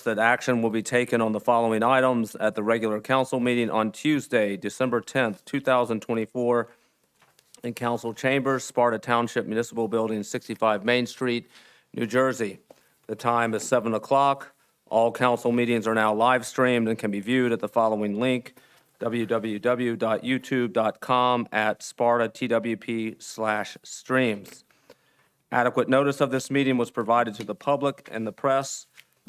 that action will be taken on the following items at the regular council meeting on Tuesday, December 10th, 2024, in council chambers, Sparta Township Municipal Building, 65 Main Street, New Jersey. The time is 7 o'clock. All council meetings are now live streamed and can be viewed at the following link, www.youtube.com/SpartaTWP/streams. Adequate notice of this meeting was provided to the public and the press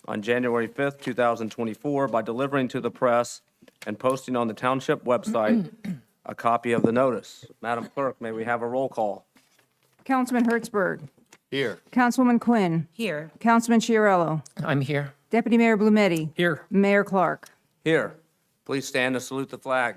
on January 5th, 2024 by delivering to the press and posting on the township website a copy of the notice. Madam Clerk, may we have a roll call? Councilman Hertzberg. Here. Councilwoman Quinn. Here. Councilman Chiarello. I'm here. Deputy Mayor Blumetti. Here. Mayor Clark. Here. Please stand to salute the flag.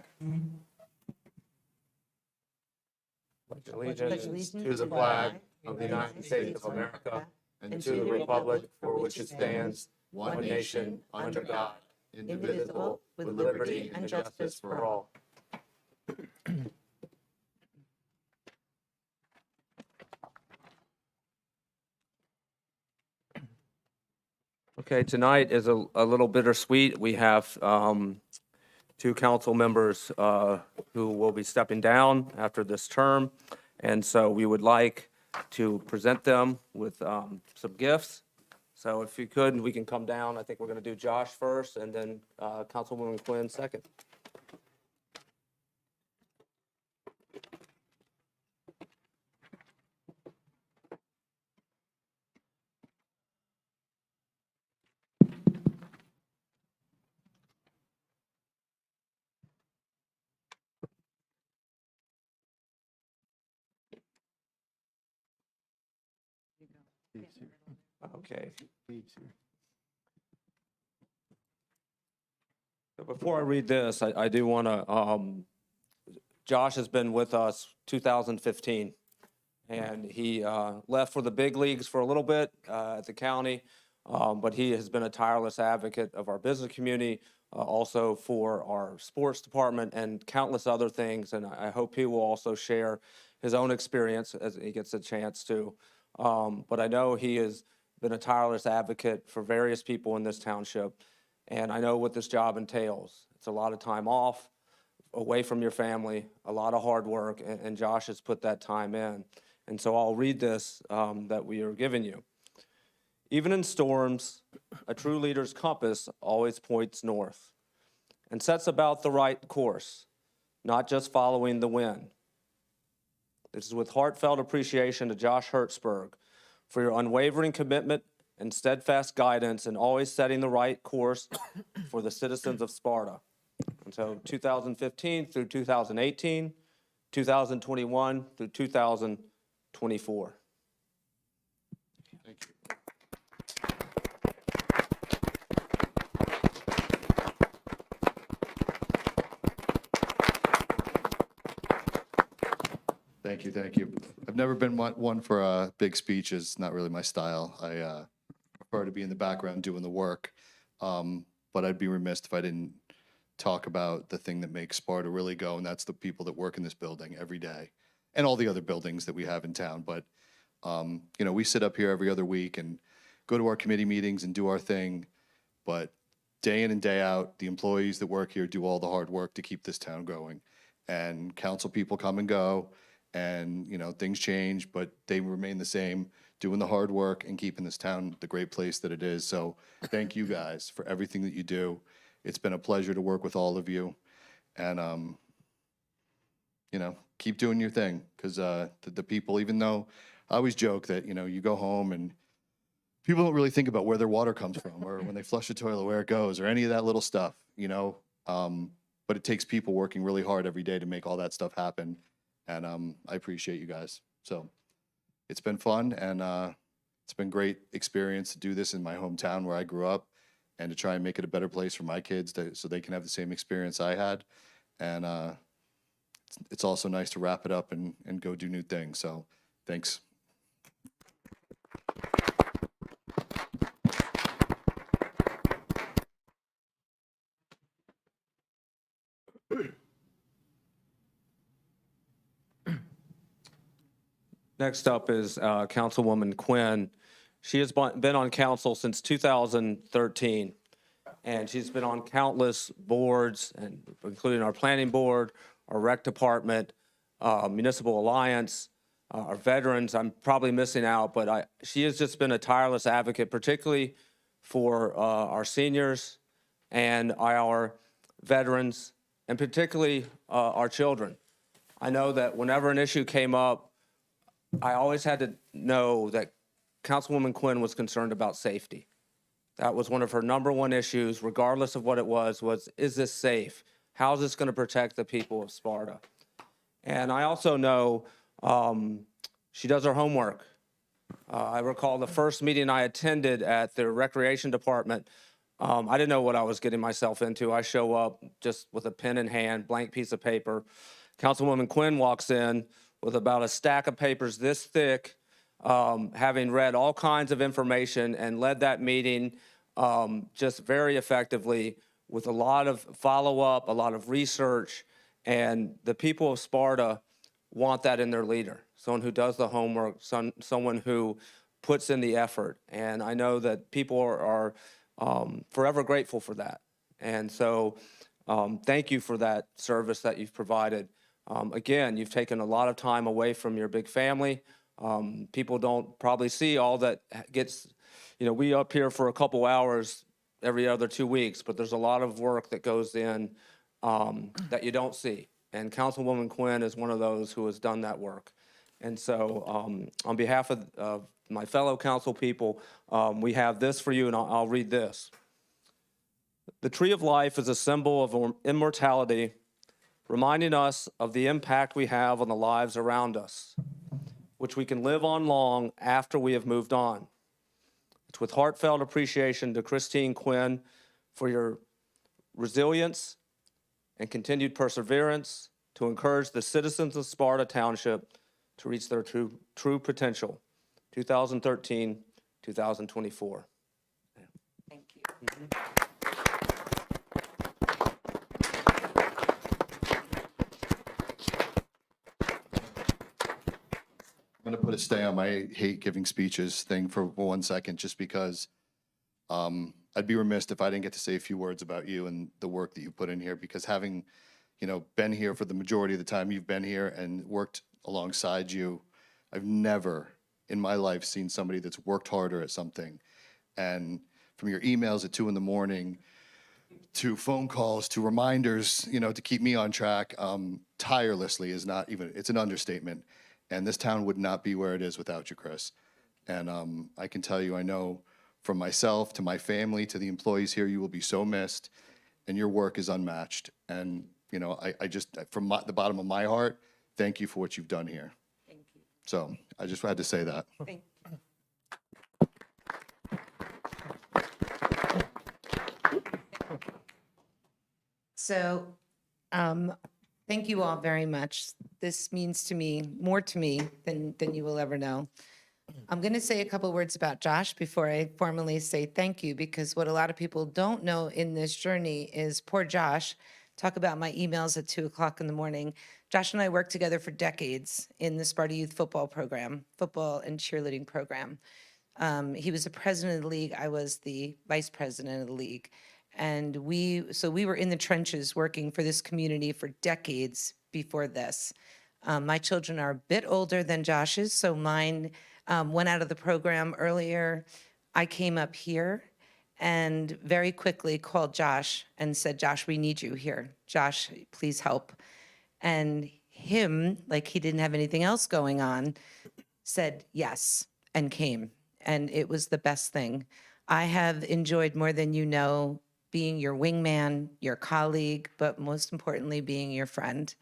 Allegiance to the flag of the United States of America and to the republic for which it stands, one nation, under God, indivisible, with liberty and justice for all. Okay, tonight is a little bittersweet. We have two council members who will be stepping down after this term, and so we would like to present them with some gifts. So if you could, we can come down. I think we're going to do Josh first, and then Councilwoman Quinn second. Okay. So before I read this, I do want to, Josh has been with us 2015, and he left for the big leagues for a little bit at the county, but he has been a tireless advocate of our business community, also for our sports department and countless other things, and I hope he will also share his own experience as he gets a chance to. But I know he has been a tireless advocate for various people in this township, and I know what this job entails. It's a lot of time off, away from your family, a lot of hard work, and Josh has put that time in. And so I'll read this that we are giving you. Even in storms, a true leader's compass always points north and sets about the right course, not just following the wind. This is with heartfelt appreciation to Josh Hertzberg for your unwavering commitment and steadfast guidance in always setting the right course for the citizens of Sparta. And so 2015 through 2018, 2021 through 2024. Thank you. Thank you, thank you. I've never been one for big speeches, not really my style. I prefer to be in the background doing the work, but I'd be remiss if I didn't talk about the thing that makes Sparta really go, and that's the people that work in this building every day, and all the other buildings that we have in town. But, you know, we sit up here every other week and go to our committee meetings and do our thing, but day in and day out, the employees that work here do all the hard work to keep this town going. And council people come and go, and, you know, things change, but they remain the same, doing the hard work and keeping this town the great place that it is. So thank you guys for everything that you do. It's been a pleasure to work with all of you. And, you know, keep doing your thing, because the people, even though I always joke that, you know, you go home and people don't really think about where their water comes from or when they flush the toilet, where it goes, or any of that little stuff, you know. But it takes people working really hard every day to make all that stuff happen. And I appreciate you guys. So it's been fun, and it's been great experience to do this in my hometown where I grew up, and to try and make it a better place for my kids so they can have the same experience I had. And it's also nice to wrap it up and go do new things. So thanks. Next up is Councilwoman Quinn. She has been on council since 2013. And she's been on countless boards, and including our planning board, our rec department, municipal alliance, our veterans. I'm probably missing out, but she has just been a tireless advocate, particularly for our seniors and our veterans, and particularly our children. I know that whenever an issue came up, I always had to know that Councilwoman Quinn was concerned about safety. That was one of her number one issues, regardless of what it was, is this safe? How is this going to protect the people of Sparta? And I also know she does her homework. I recall the first meeting I attended at the recreation department. I didn't know what I was getting myself into. I show up just with a pen in hand, blank piece of paper. Councilwoman Quinn walks in with about a stack of papers this thick, having read all kinds of information and led that meeting just very effectively with a lot of follow-up, a lot of research, and the people of Sparta want that in their leader, someone who does the homework, someone who puts in the effort. And I know that people are forever grateful for that. And so thank you for that service that you've provided. Again, you've taken a lot of time away from your big family. People don't probably see all that gets, we up here for a couple hours every other 2 weeks, but there's a lot of work that goes in that you don't see. And Councilwoman Quinn is one of those who has done that work. And so on behalf of my fellow council people, we have this for you, and I'll read this. The tree of life is a symbol of immortality, reminding us of the impact we have on the lives around us, which we can live on long after we have moved on. It's with heartfelt appreciation to Christine Quinn for your resilience and continued perseverance to encourage the citizens of Sparta Township to reach their true potential. 2013, 2024. Thank you. I'm going to put a stay on my hate giving speeches thing for 1 second, just because I'd be remiss if I didn't get to say a few words about you and the work that you put in here, because having, been here for the majority of the time you've been here and worked alongside you, I've never in my life seen somebody that's worked harder at something. And from your emails at 2 a.m. to phone calls, to reminders, to keep me on track, tirelessly is not even, it's an understatement. And this town would not be where it is without you, Chris. And I can tell you, I know from myself to my family to the employees here, you will be so missed, and your work is unmatched. And, I just, from the bottom of my heart, thank you for what you've done here. Thank you. So I just had to say that. Thank So, thank you all very much. This means to me, more to me than you will ever know. I'm going to say a couple words about Josh before I formally say thank you, because what a lot of people don't know in this journey is poor Josh. Talk about my emails at 2 o'clock in the morning. Josh and I worked together for decades in the Sparta Youth Football program, football and cheerleading program. He was the president of the league. I was the vice president of the league. And we were in the trenches working for this community for decades before this. My children are a bit older than Josh's, so mine went out of the program earlier. I came up here and very quickly called Josh and said, Josh, we need you here. Josh, please help. And him, like he didn't have anything else going on, said yes and came. And it was the best thing. I have enjoyed more than you know being your wingman, your colleague, but most importantly, being your friend.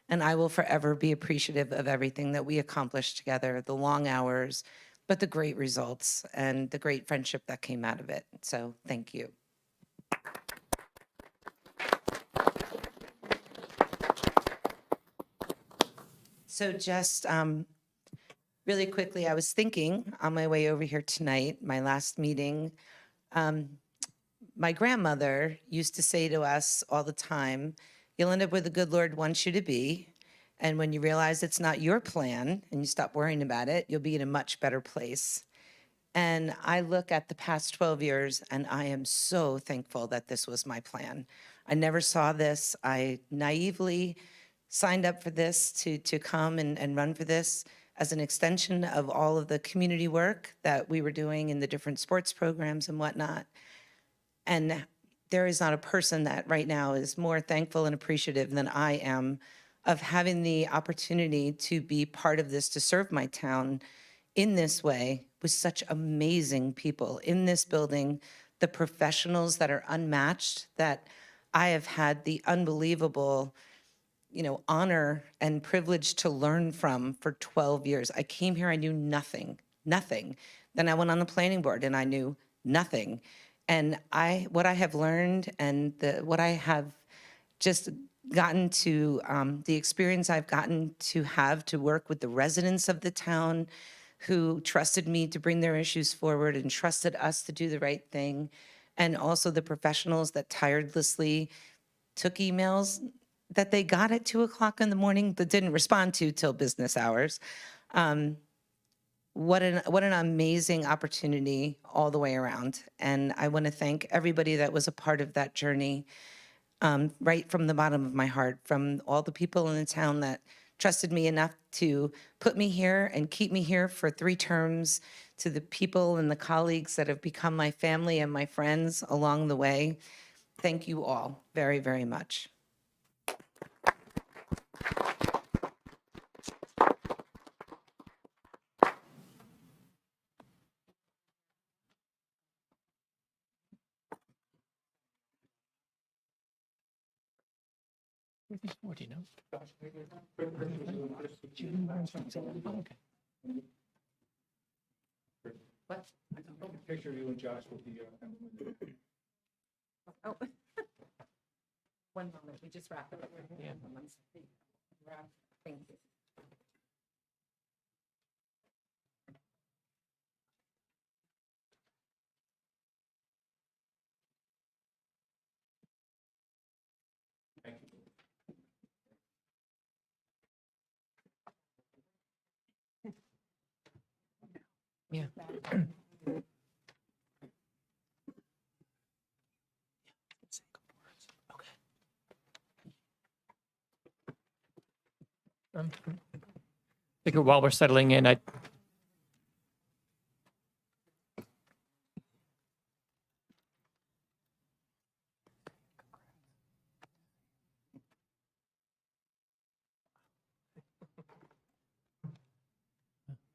And I will forever be appreciative of everything that we accomplished together, the long hours, but the great results and the great friendship that came out of it. So thank you. So just really quickly, I was thinking on my way over here tonight, my last meeting, my grandmother used to say to us all the time, you'll end up where the good Lord wants you to be. And when you realize it's not your plan and you stop worrying about it, you'll be in a much better place. And I look at the past 12 years and I am so thankful that this was my plan. I never saw this. I naively signed up for this to come and run for this as an extension of all of the community work that we were doing in the different sports programs and whatnot. And there is not a person that right now is more thankful and appreciative than I am of having the opportunity to be part of this, to serve my town in this way with such amazing people in this building, the professionals that are unmatched, that I have had the unbelievable, honor and privilege to learn from for 12 years. I came here, I knew nothing, nothing. Then I went on the planning board and I knew nothing. And what I have learned and what I have just gotten to, the experience I've gotten to have to work with the residents of the town who trusted me to bring their issues forward and trusted us to do the right thing. And also the professionals that tirelessly took emails that they got at 2:00 in the morning but didn't respond to till business hours. What an amazing opportunity all the way around. And I want to thank everybody that was a part of that journey, right from the bottom of my heart, from all the people in the town that trusted me enough to put me here and keep me here for 3 terms, to the people and the colleagues that have become my family and my friends along the way. Thank you all very, very much. What do you know? What? Picture you and Josh with the. Oh. One moment, we just wrapped it up. Yeah. Thank you. Yeah. Okay. I think while we're settling in,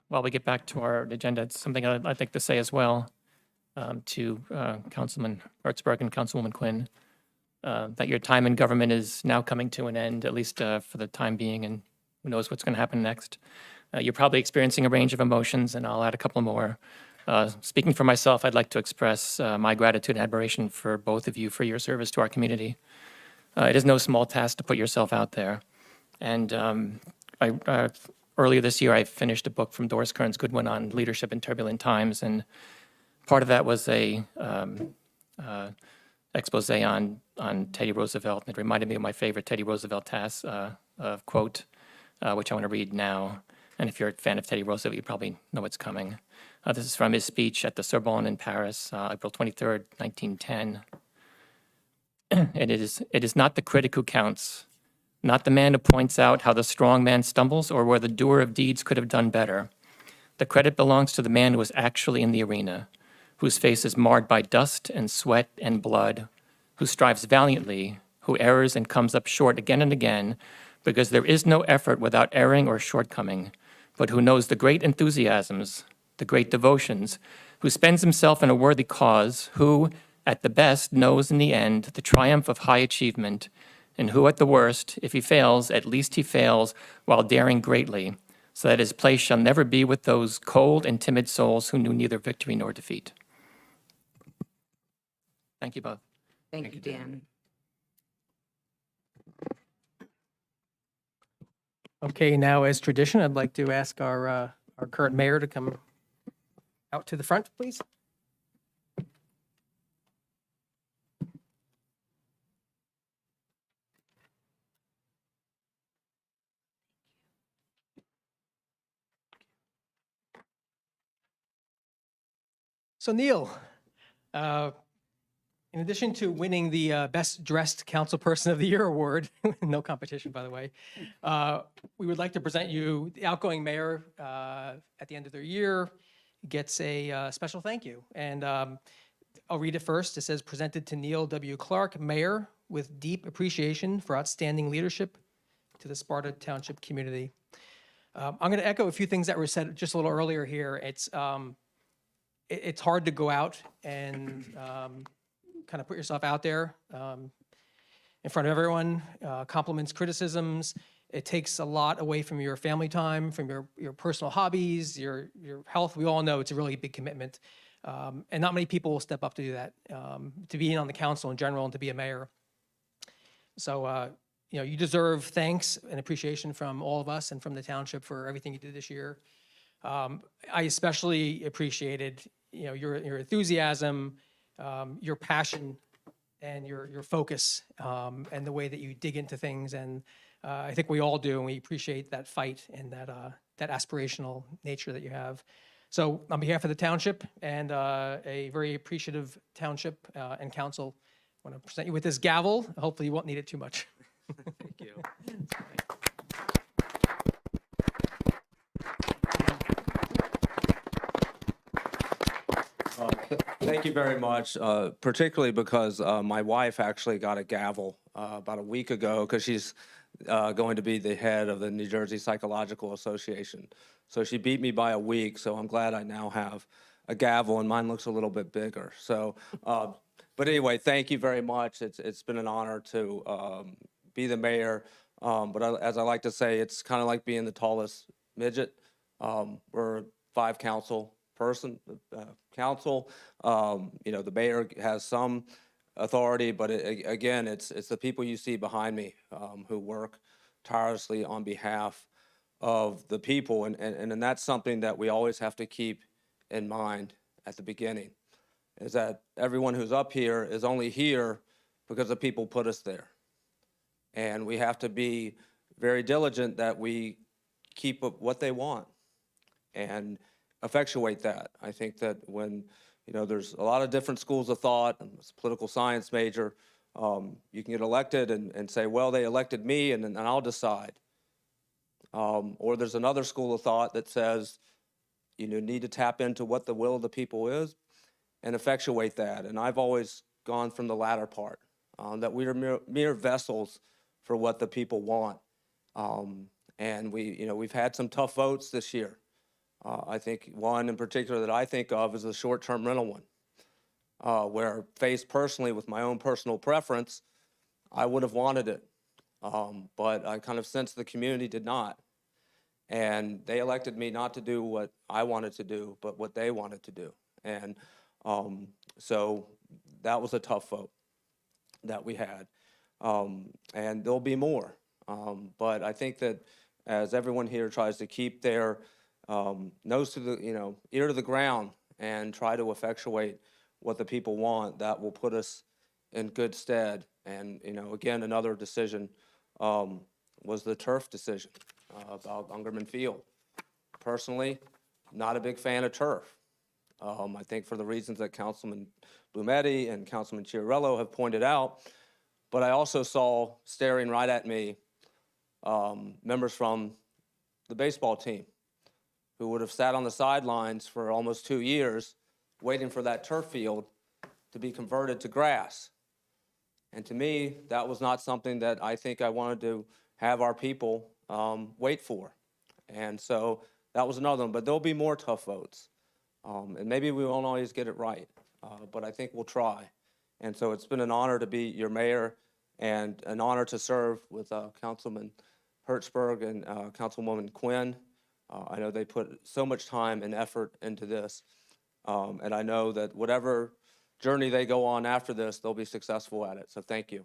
while we get back to our agenda, it's something I'd like to say as well, to Councilman Hertzberg and Councilwoman Quinn, that your time in government is now coming to an end, at least for the time being, and who knows what's going to happen next. You're probably experiencing a range of emotions, and I'll add a couple more. Speaking for myself, I'd like to express my gratitude and admiration for both of you for your service to our community. It is no small task to put yourself out there. And earlier this year, I finished a book from Doris Kearns Goodwin on leadership in turbulent times, and part of that was a expose on Teddy Roosevelt. It reminded me of my favorite Teddy Roosevelt quote, which I want to read now. And if you're a fan of Teddy Roosevelt, you probably know what's coming. This is from his speech at the Sorbonne in Paris, April 23rd, 1910. And it is not the critic who counts, not the man who points out how the strong man stumbles or where the doer of deeds could have done better. The credit belongs to the man who is actually in the arena, whose face is marred by dust and sweat and blood, who strives valiantly, who errs and comes up short again and again, because there is no effort without erring or shortcoming, but who knows the great enthusiasms, the great devotions, who spends himself in a worthy cause, who, at the best, knows in the end the triumph of high achievement, and who, at the worst, if he fails, at least he fails while daring greatly, so that his place shall never be with those cold and timid souls who knew neither victory nor defeat. Thank you both. Thank you, Dan. Okay, now as tradition, I'd like to ask our current mayor to come out to the front, please. So Neil, in addition to winning the Best Dressed Council Person of the Year award, no competition, by the way, we would like to present you, the outgoing mayor, at the end of their year, gets a special thank you. And I'll read it first. It says, presented to Neil W. Clark, Mayor, with deep appreciation for outstanding leadership to the Sparta Township community. I'm going to echo a few things that were said just a little earlier here. It's hard to go out and kind of put yourself out there in front of everyone, compliments, criticisms. It takes a lot away from your family time, from your personal hobbies, your health. We all know it's a really big commitment. And not many people will step up to do that, to be on the council in general and to be a mayor. So, you deserve thanks and appreciation from all of us and from the township for everything you did this year. I especially appreciated, your enthusiasm, your passion, and your focus, and the way that you dig into things. And I think we all do, and we appreciate that fight and that aspirational nature that you have. So on behalf of the township and a very appreciative township and council, I want to present you with this gavel. Hopefully you won't need it too much. Thank you. Thank you very much, particularly because my wife actually got a gavel about a week ago because she's going to be the head of the New Jersey Psychological Association. So she beat me by a week, so I'm glad I now have a gavel, and mine looks a little bit bigger. So, but anyway, thank you very much. It's been an honor to be the mayor. As I like to say, it's kind of like being the tallest midget. We're a 5 council council. The mayor has some authority, but again, it's the people you see behind me who work tirelessly on behalf of the people, and that's something that we always have to keep in mind at the beginning, is that everyone who's up here is only here because the people put us there. And we have to be very diligent that we keep up what they want and effectuate that. I think that when, there's a lot of different schools of thought. I'm a political science major. You can get elected and say, well, they elected me and I'll decide. Or there's another school of thought that says, need to tap into what the will of the people is and effectuate that. And I've always gone from the latter part, that we are mere vessels for what the people want. And we've had some tough votes this year. I think one in particular that I think of is the short-term rental one, where faced personally with my own personal preference, I would have wanted it. But I kind of sensed the community did not. And they elected me not to do what I wanted to do, but what they wanted to do. And so that was a tough vote that we had. And there'll be more. But I think that as everyone here tries to keep their nose to the, ear to the ground and try to effectuate what the people want, that will put us in good stead. And, again, another decision was the turf decision about Ungerman Field. Personally, not a big fan of turf. I think for the reasons that Councilman Blumetti and Councilman Chiarello have pointed out, but I also saw staring right at me members from the baseball team who would have sat on the sidelines for almost 2 years waiting for that turf field to be converted to grass. And to me, that was not something that I think I wanted to have our people wait for. And so that was another one. But there'll be more tough votes. And maybe we won't always get it right, but I think we'll try. And so it's been an honor to be your mayor and an honor to serve with Councilman Hertzberg and Councilwoman Quinn. I know they put so much time and effort into this. And I know that whatever journey they go on after this, they'll be successful at it. So thank you.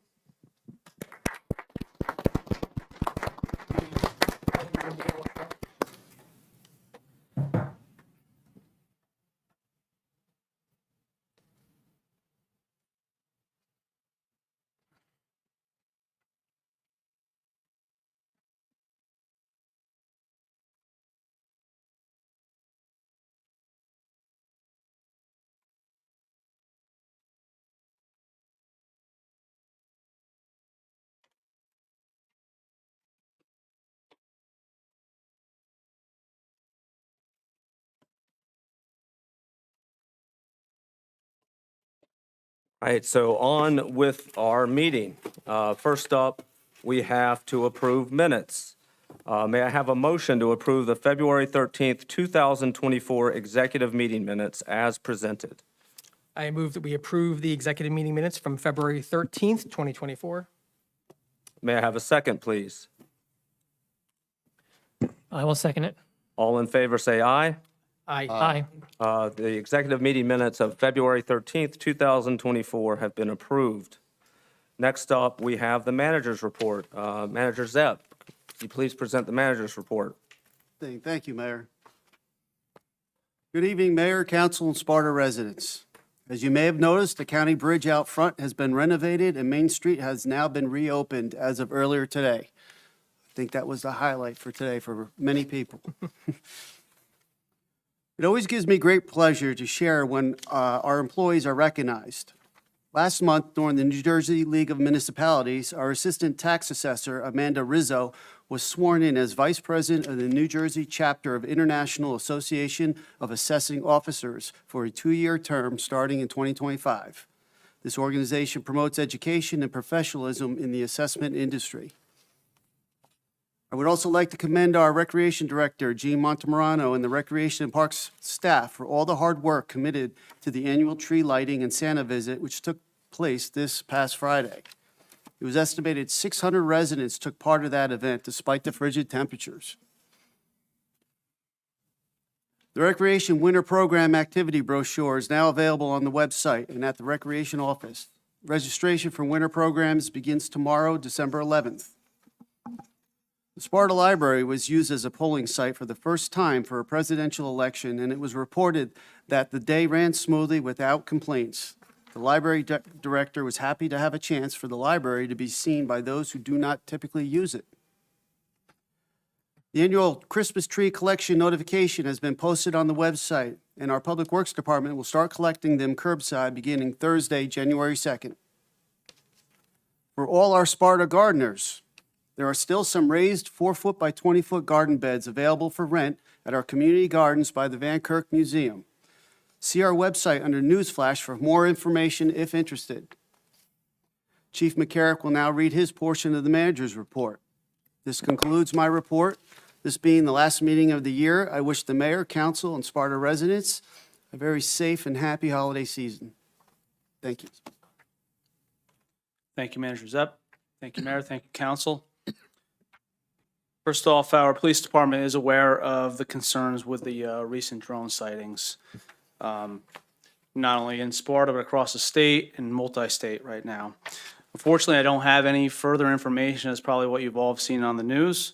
All right, so on with our meeting. First up, we have to approve minutes. May I have a motion to approve the February 13th, 2024 executive meeting minutes as presented? I move that we approve the executive meeting minutes from February 13th, 2024. May I have a second, please? I will second it. All in favor, say aye. Aye. The executive meeting minutes of February 13th, 2024 have been approved. Next up, we have the manager's report. Manager Zepp, could you please present the manager's report? Thank you, Mayor. Good evening, Mayor, Council, and Sparta residents. As you may have noticed, the county bridge out front has been renovated and Main Street has now been reopened as of earlier today. I think that was the highlight for today for many people. It always gives me great pleasure to share when our employees are recognized. Last month, during the New Jersey League of Municipalities, our Assistant Tax Assessor, Amanda Rizzo, was sworn in as Vice President of the New Jersey Chapter of International Association of Assessing Officers for a 2-year term starting in 2025. This organization promotes education and professionalism in the assessment industry. I would also like to commend our Recreation Director, Gene Montemorano, and the Recreation and Parks staff for all the hard work committed to the annual tree lighting and Santa visit, which took place this past Friday. It was estimated 600 residents took part of that event despite the frigid temperatures. The Recreation Winter Program activity brochure is now available on the website and at the Recreation Office. Registration for winter programs begins tomorrow, December 11th. The Sparta Library was used as a polling site for the first time for a presidential election, and it was reported that the day ran smoothly without complaints. The library director was happy to have a chance for the library to be seen by those who do not typically use it. The annual Christmas tree collection notification has been posted on the website, and our Public Works Department will start collecting them curbside beginning Thursday, January 2nd. For all our Sparta gardeners, there are still some raised 4-foot by 20-foot garden beds available for rent at our community gardens by the Van Kirk Museum. See our website under Newsflash for more information if interested. Chief McCarrick will now read his portion of the manager's report. This concludes my report. This being the last meeting of the year, I wish the mayor, council, and Sparta residents a very safe and happy holiday season. Thank you. Thank you, Manager Zepp. Thank you, Mayor. Thank you, Council. First off, our police department is aware of the concerns with the recent drone sightings, not only in Sparta, but across the state and multi-state right now. Unfortunately, I don't have any further information, as probably what you've all seen on the news,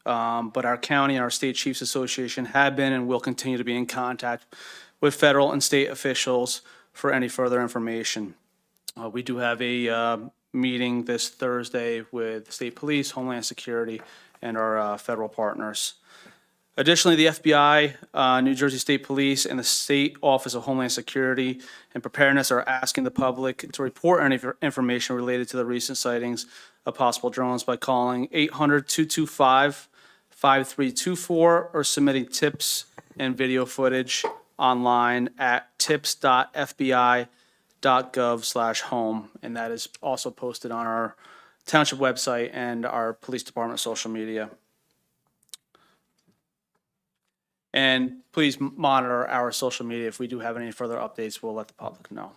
but our county and our State Chiefs Association have been and will continue to be in contact with federal and state officials for any further information. We do have a meeting this Thursday with State Police, Homeland Security, and our federal partners. Additionally, the FBI, New Jersey State Police, and the State Office of Homeland Security and Preparedness are asking the public to report any information related to the recent sightings of possible drones by calling 800-225-5324 or submitting tips and video footage online at tips.fbi.gov/home. And that is also posted on our township website and our police department social media. And please monitor our social media. If we do have any further updates, we'll let the public know.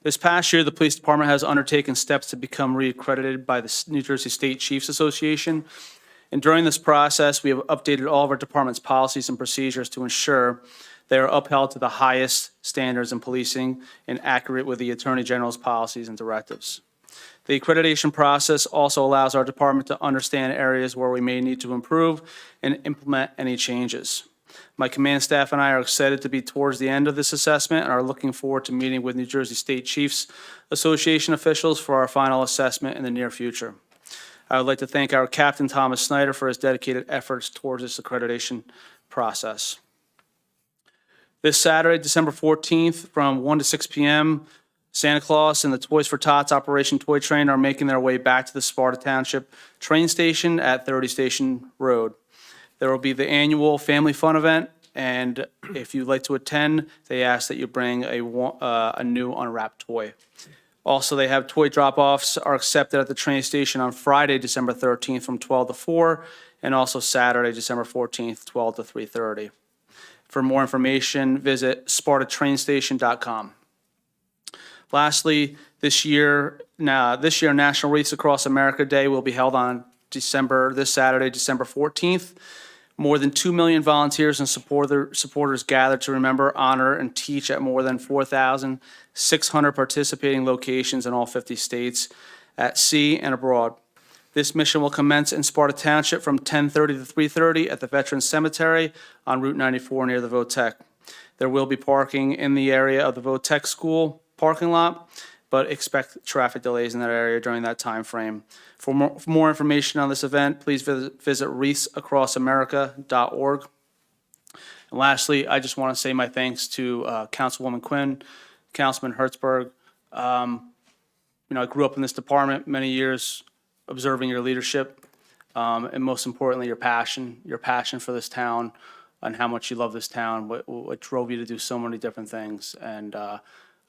This past year, the police department has undertaken steps to become reaccredited by the New Jersey State Chiefs Association. And during this process, we have updated all of our department's policies and procedures to ensure they are upheld to the highest standards in policing and accurate with the Attorney General's policies and directives. The accreditation process also allows our department to understand areas where we may need to improve and implement any changes. My command staff and I are excited to be towards the end of this assessment and are looking forward to meeting with New Jersey State Chiefs Association officials for our final assessment in the near future. I would like to thank our Captain Thomas Snyder for his dedicated efforts towards this accreditation process. This Saturday, December 14th, from 1 to 6 p.m., Santa Claus and the Toys for Tots Operation Toy Train are making their way back to the Sparta Township train station at 30 Station Road. There will be the annual Family Fun event And if you'd like to attend, they ask that you bring a new unwrapped toy. Also, they have toy drop-offs are accepted at the train station on Friday, December 13th from 12 to 4, and also Saturday, December 14th, 12 to 3:30. For more information, visit spartatrainstation.com. Lastly, this year, National Wreaths Across America Day will be held on this Saturday, December 14th. More than 2 million volunteers and supporters gathered to remember, honor, and teach at more than 4,600 participating locations in all 50 states, at sea and abroad. This mission will commence in Sparta Township from 10:30 to 3:30 at the Veterans Cemetery on Route 94 near the Votech. There will be parking in the area of the Votech School parking lot, but expect traffic delays in that area during that time frame. For more information on this event, please visit wreathsacrossamerica.org. And lastly, I just want to say my thanks to Councilwoman Quinn, Councilman Hertzberg. I grew up in this department many years, observing your leadership, and most importantly, your passion for this town and how much you love this town, what drove you to do so many different things. And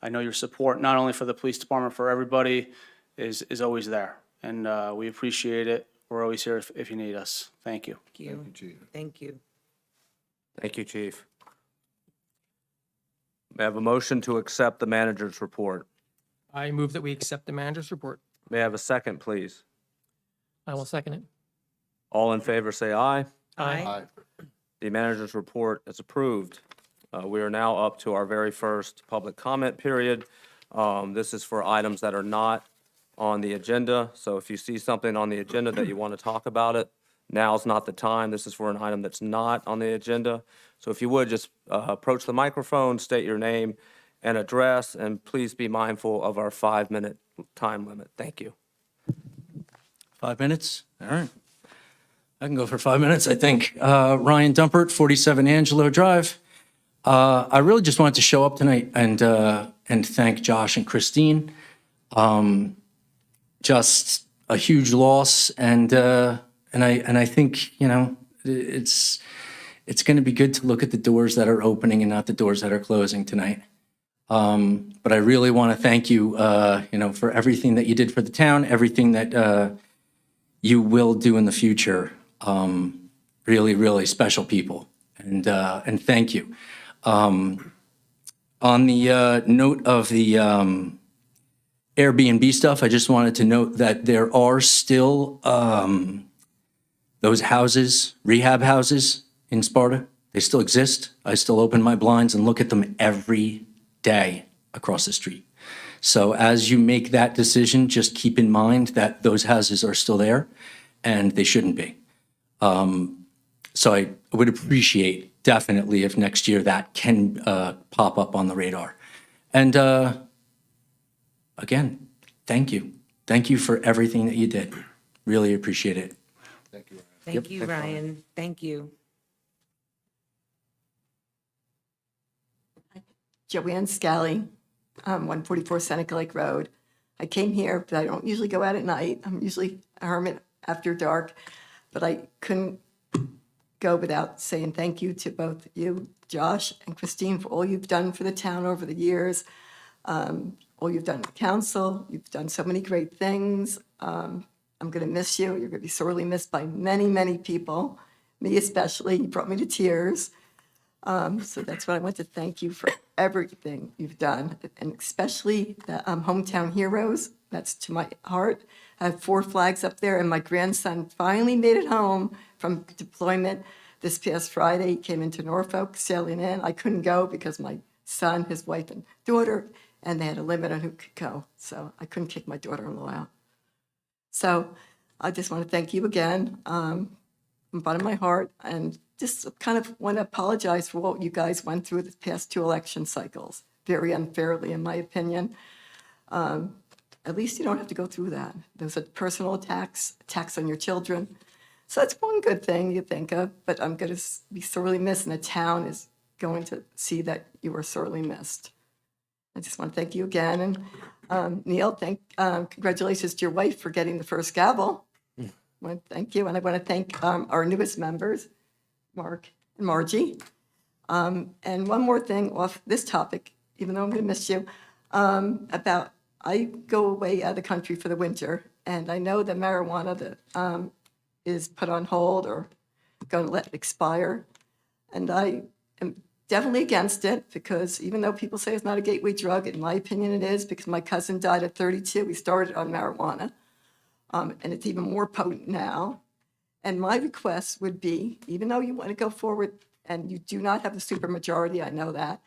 I know your support, not only for the police department, for everybody, is always there. And we appreciate it. We're always here if you need us. Thank you. Thank you. Thank you. Thank you, Chief. May I have a motion to accept the manager's report? I move that we accept the manager's report. May I have a second, please? I will second it. All in favor, say aye. Aye. The manager's report is approved. We are now up to our very first public comment period. This is for items that are not on the agenda. So if you see something on the agenda that you want to talk about it, now's not the time. This is for an item that's not on the agenda. So if you would, just approach the microphone, state your name and address, and please be mindful of our 5-minute time limit. Thank you. 5 minutes? All right. I can go for 5 minutes, I think. Ryan Dumpert, 47 Angelo Drive. I really just wanted to show up tonight and thank Josh and Christine. Just a huge loss, and I think, it's going to be good to look at the doors that are opening and not the doors that are closing tonight. But I really want to thank you, for everything that you did for the town, everything that you will do in the future. Really, really special people, and thank you. On the note of the Airbnb stuff, I just wanted to note that there are still those houses, rehab houses in Sparta. They still exist. I still open my blinds and look at them every day across the street. So as you make that decision, just keep in mind that those houses are still there and they shouldn't be. So I would appreciate definitely if next year that can pop up on the radar. And again, thank you. Thank you for everything that you did. Really appreciate it. Thank you, Ryan. Thank you. Joanne Scally, 144 Seneca Lake Road. I came here, but I don't usually go out at night. I'm usually a hermit after dark, but I couldn't go without saying thank you to both you, Josh, and Christine, for all you've done for the town over the years, all you've done with council. You've done so many great things. I'm going to miss you. You're going to be sorely missed by many, many people, me especially. You brought me to tears. So that's what I want to thank you for everything you've done, and especially the Hometown Heroes. That's to my heart. I have 4 flags up there, and my grandson finally made it home from deployment this past Friday. He came into Norfolk, sailing in. I couldn't go because my son, his wife, and daughter, and they had a limit on who could go. So I couldn't kick my daughter-in-law out. So I just want to thank you again from the bottom of my heart, and just kind of want to apologize for what you guys went through the past 2 election cycles, very unfairly, in my opinion. At least you don't have to go through that. Those are personal attacks on your children. So that's one good thing you think of, but I'm going to be sorely missed, and the town is going to see that you were sorely missed. I just want to thank you again. And Neil, congratulations to your wife for getting the first gavel. I want to thank you. And I want to thank our newest members, Mark and Margie. And one more thing off this topic, even though I'm going to miss you, about I go away out of the country for the winter, and I know that marijuana that is put on hold or going to let it expire. And I am definitely against it because even though people say it's not a gateway drug, in my opinion it is, because my cousin died at 32. He started on marijuana, and it's even more potent now. And my request would be, even though you want to go forward and you do not have the supermajority, I know that,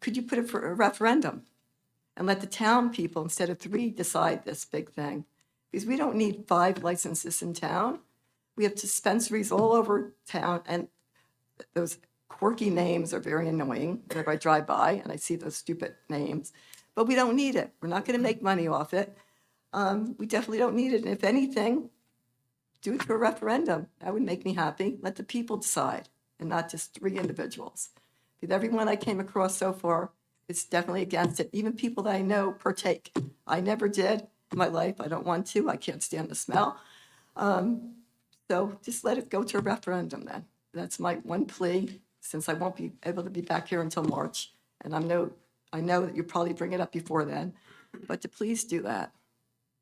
could you put it for a referendum and let the town people, instead of 3, decide this big thing? Because we don't need 5 licenses in town. We have dispensaries all over town, and those quirky names are very annoying whenever I drive by and I see those stupid names. But we don't need it. We're not going to make money off it. We definitely don't need it. And if anything, do it through a referendum. That would make me happy. Let the people decide and not just 3 individuals. With everyone I came across so far, it's definitely against it. Even people that I know partake. I never did in my life. I don't want to. I can't stand the smell. So just let it go to a referendum then. That's my one plea, since I won't be able to be back here until March. And I know that you'll probably bring it up before then, but to please do that.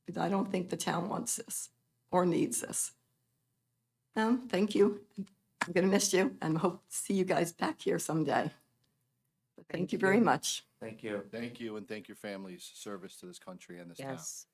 Because I don't think the town wants this or needs this. Thank you. I'm going to miss you and hope to see you guys back here someday. But thank you very much. Thank you. Thank you, and thank your family's service to this country and this town. Yes,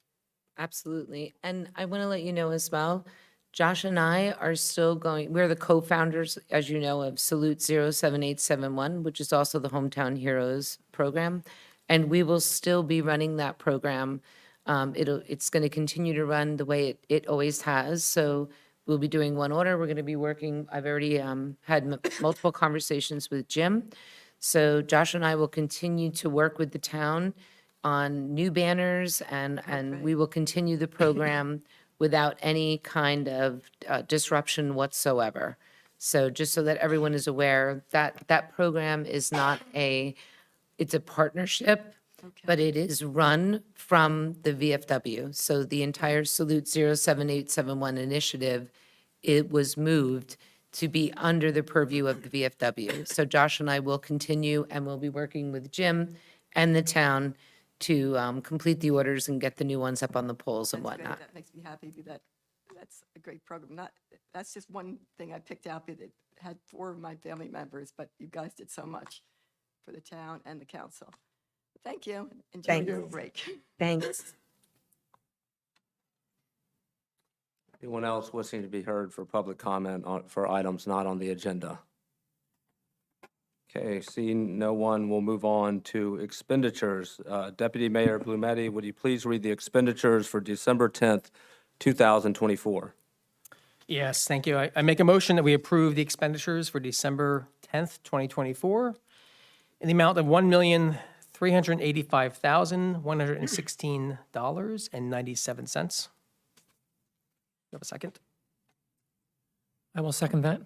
absolutely. And I want to let you know as well, Josh and I are still going, we're the co-founders, as you know, of Salute 07871, which is also the Hometown Heroes program. And we will still be running that program. It's going to continue to run the way it always has. So we'll be doing one order. We're going to be working, I've already had multiple conversations with Jim. So Josh and I will continue to work with the town on new banners, and we will continue the program without any kind of disruption whatsoever. So just so that everyone is aware, that program is not it's a partnership, but it is run from the VFW. So the entire Salute 07871 initiative, it was moved to be under the purview of the VFW. So Josh and I will continue, and we'll be working with Jim and the town to complete the orders and get the new ones up on the poles and That's great. whatnot. That makes me happy. That's a great program. That's just one thing I picked out. It had 4 of my family members, but you guys did so much for the town and the council. Thank you. Enjoy Thank your you. break. Thanks. Anyone else wishing to be heard for public comment for items not on the agenda? Okay, seeing no one, we'll move on to expenditures. Deputy Mayor Blumetti, would you please read the expenditures for December 10th, 2024? Yes, thank you. I make a motion that we approve the expenditures for December 10th, 2024 in the amount of $1,385,116.97. You have a second? I will second that.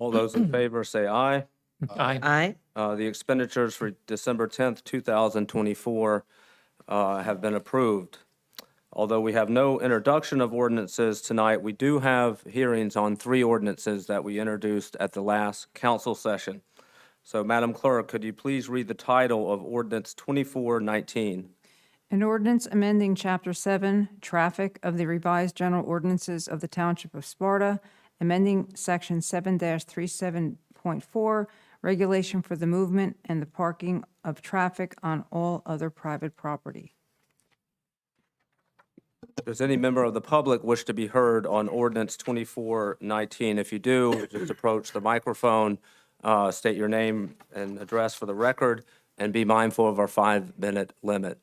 All those in favor say aye. Aye. Aye. The expenditures for December 10th, 2024 have been approved. Although we have no introduction of ordinances tonight, we do have hearings on 3 ordinances that we introduced at the last council session. So, Madam Clerk, could you please read the title of Ordinance 2419? An ordinance amending Chapter 7, Traffic of the Revised General Ordinances of the Township of Sparta, amending Section 7-37.4, Regulation for the Movement and the Parking of Traffic on all other private property. Does any member of the public wish to be heard on Ordinance 2419? If you do, just approach the microphone, state your name and address for the record, and be mindful of our 5-minute limit.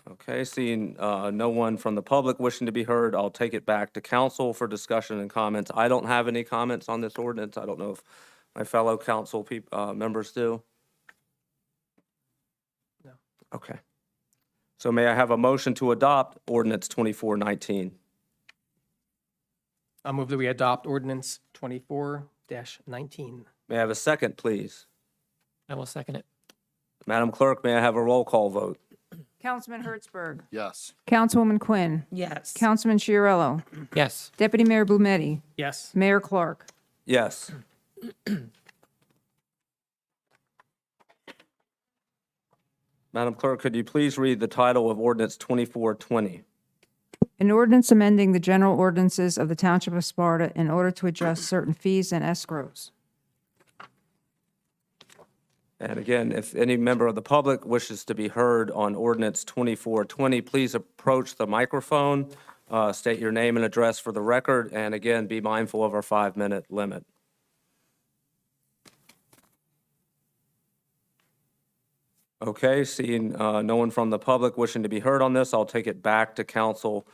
Okay, seeing no one from the public wishing to be heard, I'll take it back to council for discussion and comments. I don't have any comments on this ordinance. I don't know if my fellow council members do. No. Okay. So may I have a motion to adopt Ordinance 2419? I'll move that we adopt ordinance 24-19. May I have a second, please? I will second it. Madam Clerk, may I have a roll call vote? Councilman Hertzberg. Yes. Councilwoman Quinn. Yes. Councilman Chiarello. Yes. Deputy Mayor Blumetti. Yes. Mayor Clark. Yes. Madam Clerk, could you please read the title of ordinance 2420? An ordinance amending the general ordinances of the Township of Sparta in order to adjust certain fees and escrows. And again, if any member of the public wishes to be heard on ordinance 2420, please approach the microphone, state your name and address for the record, and again, be mindful of our 5-minute limit. Okay, seeing no one from the public wishing to be heard on this, I'll take it back to council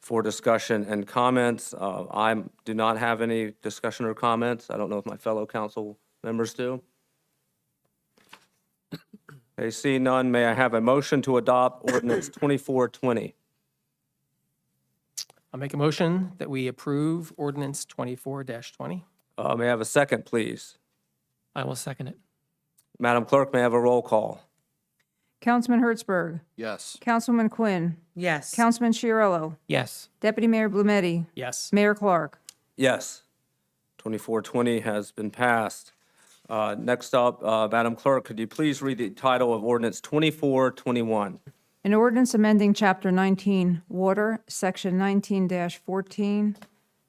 for discussion and comments. I do not have any discussion or comments. I don't know if my fellow council members do. Okay, seeing none, may I have a motion to adopt ordinance 2420? I'll make a motion that we approve ordinance 24-20. May I have a second, please? I will second it. Madam Clerk, may I have a roll call? Councilman Hertzberg. Yes. Councilwoman Quinn. Yes. Councilman Chiarello. Yes. Deputy Mayor Blumetti. Yes. Mayor Clark. Yes. 2420 has been passed. Next up, Madam Clerk, could you please read the title of ordinance 2421? An ordinance amending Chapter 19, Water, Section 19-14,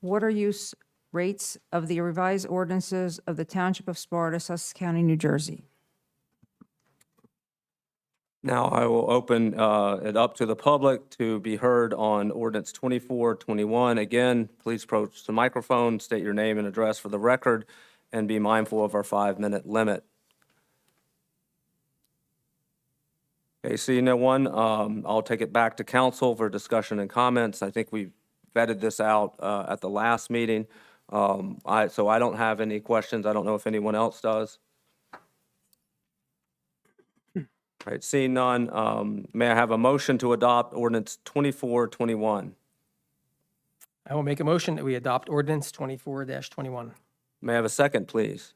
Water Use Rates of the revised ordinances of the Township of Sparta, Sussex County, New Jersey. Now I will open it up to the public to be heard on ordinance 2421. Again, please approach the microphone, state your name and address for the record, and be mindful of our 5-minute limit. Okay, seeing no one, I'll take it back to council for discussion and comments. I think we vetted this out at the last meeting. So I don't have any questions. I don't know if anyone else does. All right, seeing none, may I have a motion to adopt ordinance 2421? I will make a motion that we adopt ordinance 24-21. May I have a second, please?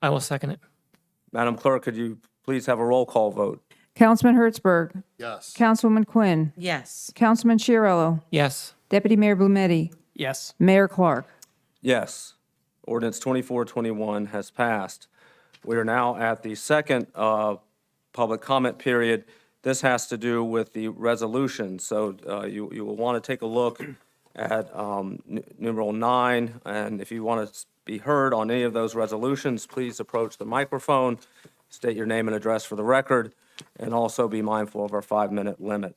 I will second it. Madam Clerk, could you please have a roll call vote? Councilman Hertzberg. Yes. Councilwoman Quinn. Yes. Councilman Chiarello. Yes. Deputy Mayor Blumetti. Yes. Mayor Clark. Yes. Ordinance 2421 has passed. We are now at the second public comment period. This has to do with the resolution. So you will want to take a look at numeral 9, and if you want to be heard on any of those resolutions, please approach the microphone, state your name and address for the record, and also be mindful of our 5-minute limit.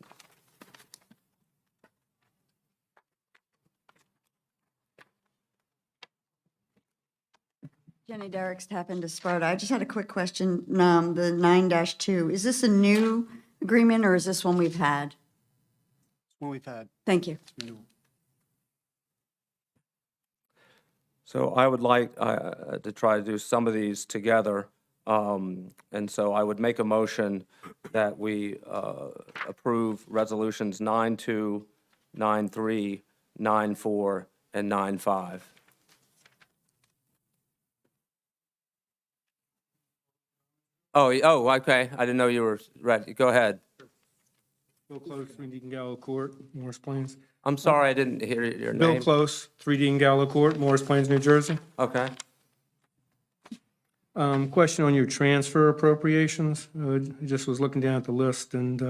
Jenny Derricks, tap into Sparta. I just had a quick question. The 9-2, is this a new agreement or is this one we've had? One we've had. Thank you. So I would like to try to do some of these together. And so I would make a motion that we approve resolutions 9-2, 9-3, 9-4, and 9-5. Oh, okay. I didn't know you were ready. Go ahead. Bill Close, 3D and Gallo Court, Morris Plains. I'm sorry, I didn't hear your Bill name. Close, 3D and Gallo Court, Morris Plains, New Jersey. Okay. Question on your transfer appropriations. I just was looking down at the list, and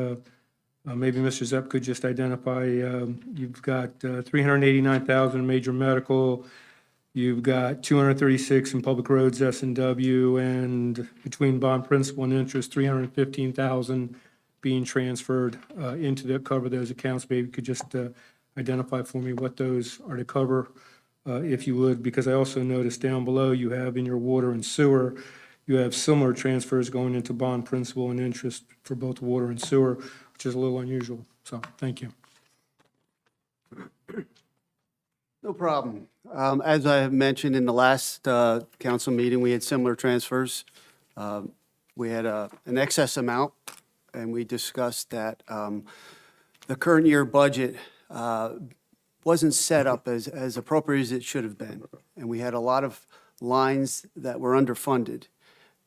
maybe Mr. Zepp could just identify, you've got $389,000 in major medical, you've got $236 in public roads, S&W, and between bond principal and interest, $315,000 being transferred into the cover those accounts. Maybe you could just identify for me what those are to cover, if you would, because I also noticed down below you have in your water and sewer, you have similar transfers going into bond principal and interest for both water and sewer, which is a little unusual. So, thank you. No problem. As I have mentioned in the last council meeting, we had similar transfers. We had an excess amount, and we discussed that the current year budget wasn't set up as appropriate as it should have been. And we had a lot of lines that were underfunded.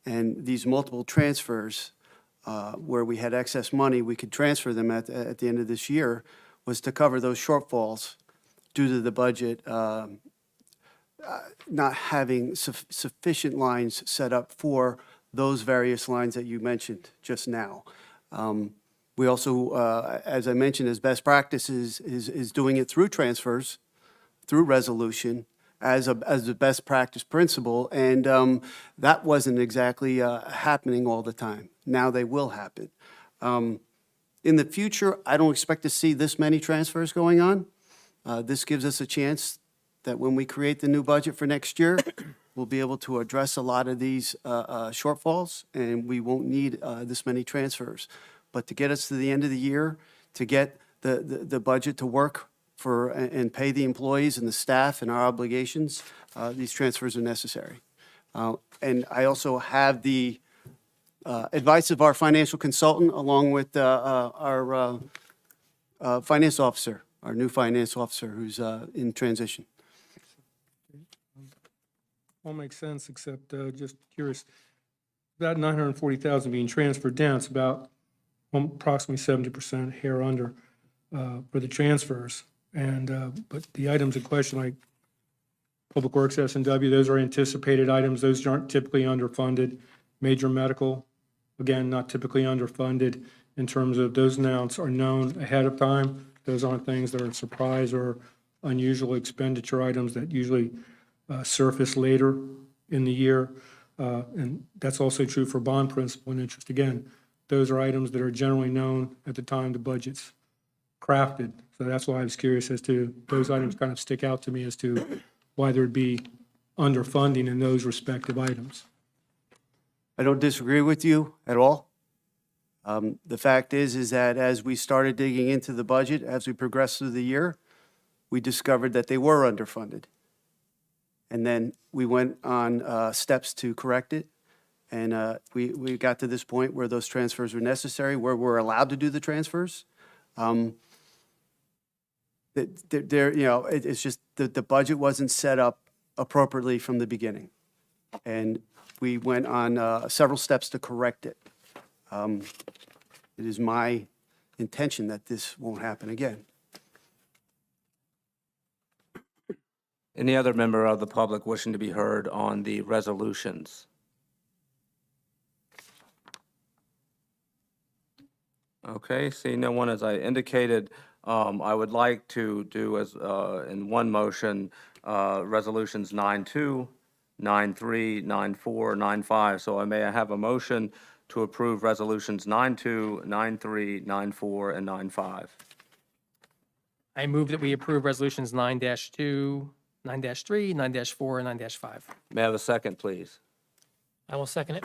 And these multiple transfers where we had excess money, we could transfer them at the end of this year, was to cover those shortfalls due to the budget not having sufficient lines set up for those various lines that you mentioned just now. We also, as I mentioned, as best practice is doing it through transfers, through resolution, as a best practice principle, and that wasn't exactly happening all the time. Now they will happen. In the future, I don't expect to see this many transfers going on. This gives us a chance that when we create the new budget for next year, we'll be able to address a lot of these shortfalls, and we won't need this many transfers. But to get us to the end of the year, to get the budget to work for, and pay the employees and the staff and our obligations, these transfers are necessary. And I also have the advice of our financial consultant, along with our finance officer, our new finance officer who's in transition. All makes sense, except just curious, about 940,000 being transferred down, it's about approximately 70% hair under for the transfers. And, but the items in question, like Public Works, S&W, those are anticipated items, those aren't typically underfunded. Major medical, again, not typically underfunded in terms of those amounts are known ahead of time. Those aren't things that are a surprise or unusual expenditure items that usually surface later in the year. And that's also true for bond principal and interest. Again, those are items that are generally known at the time the budget's crafted. So that's why I was curious as to, those items kind of stick out to me as to why there'd be underfunding in those respective items. I don't disagree with you at all. The fact is that as we started digging into the budget, as we progressed through the year, we discovered that they were underfunded. And then we went on steps to correct it. And we got to this point where those transfers were necessary, where we're allowed to do the transfers. It's just the budget wasn't set up appropriately from the beginning. And we went on several steps to correct it. It is my intention that this won't happen again. Any other member of the public wishing to be heard on the resolutions? Okay, seeing no one, as I indicated, I would like to do as in one motion, resolutions 9-2, 9-3, 9-4, 9-5. So I may have a motion to approve resolutions 9-2, 9-3, 9-4, and 9-5. I move that we approve resolutions 9-2, 9-3, 9-4, and 9-5. May I have a second, please? I will second it.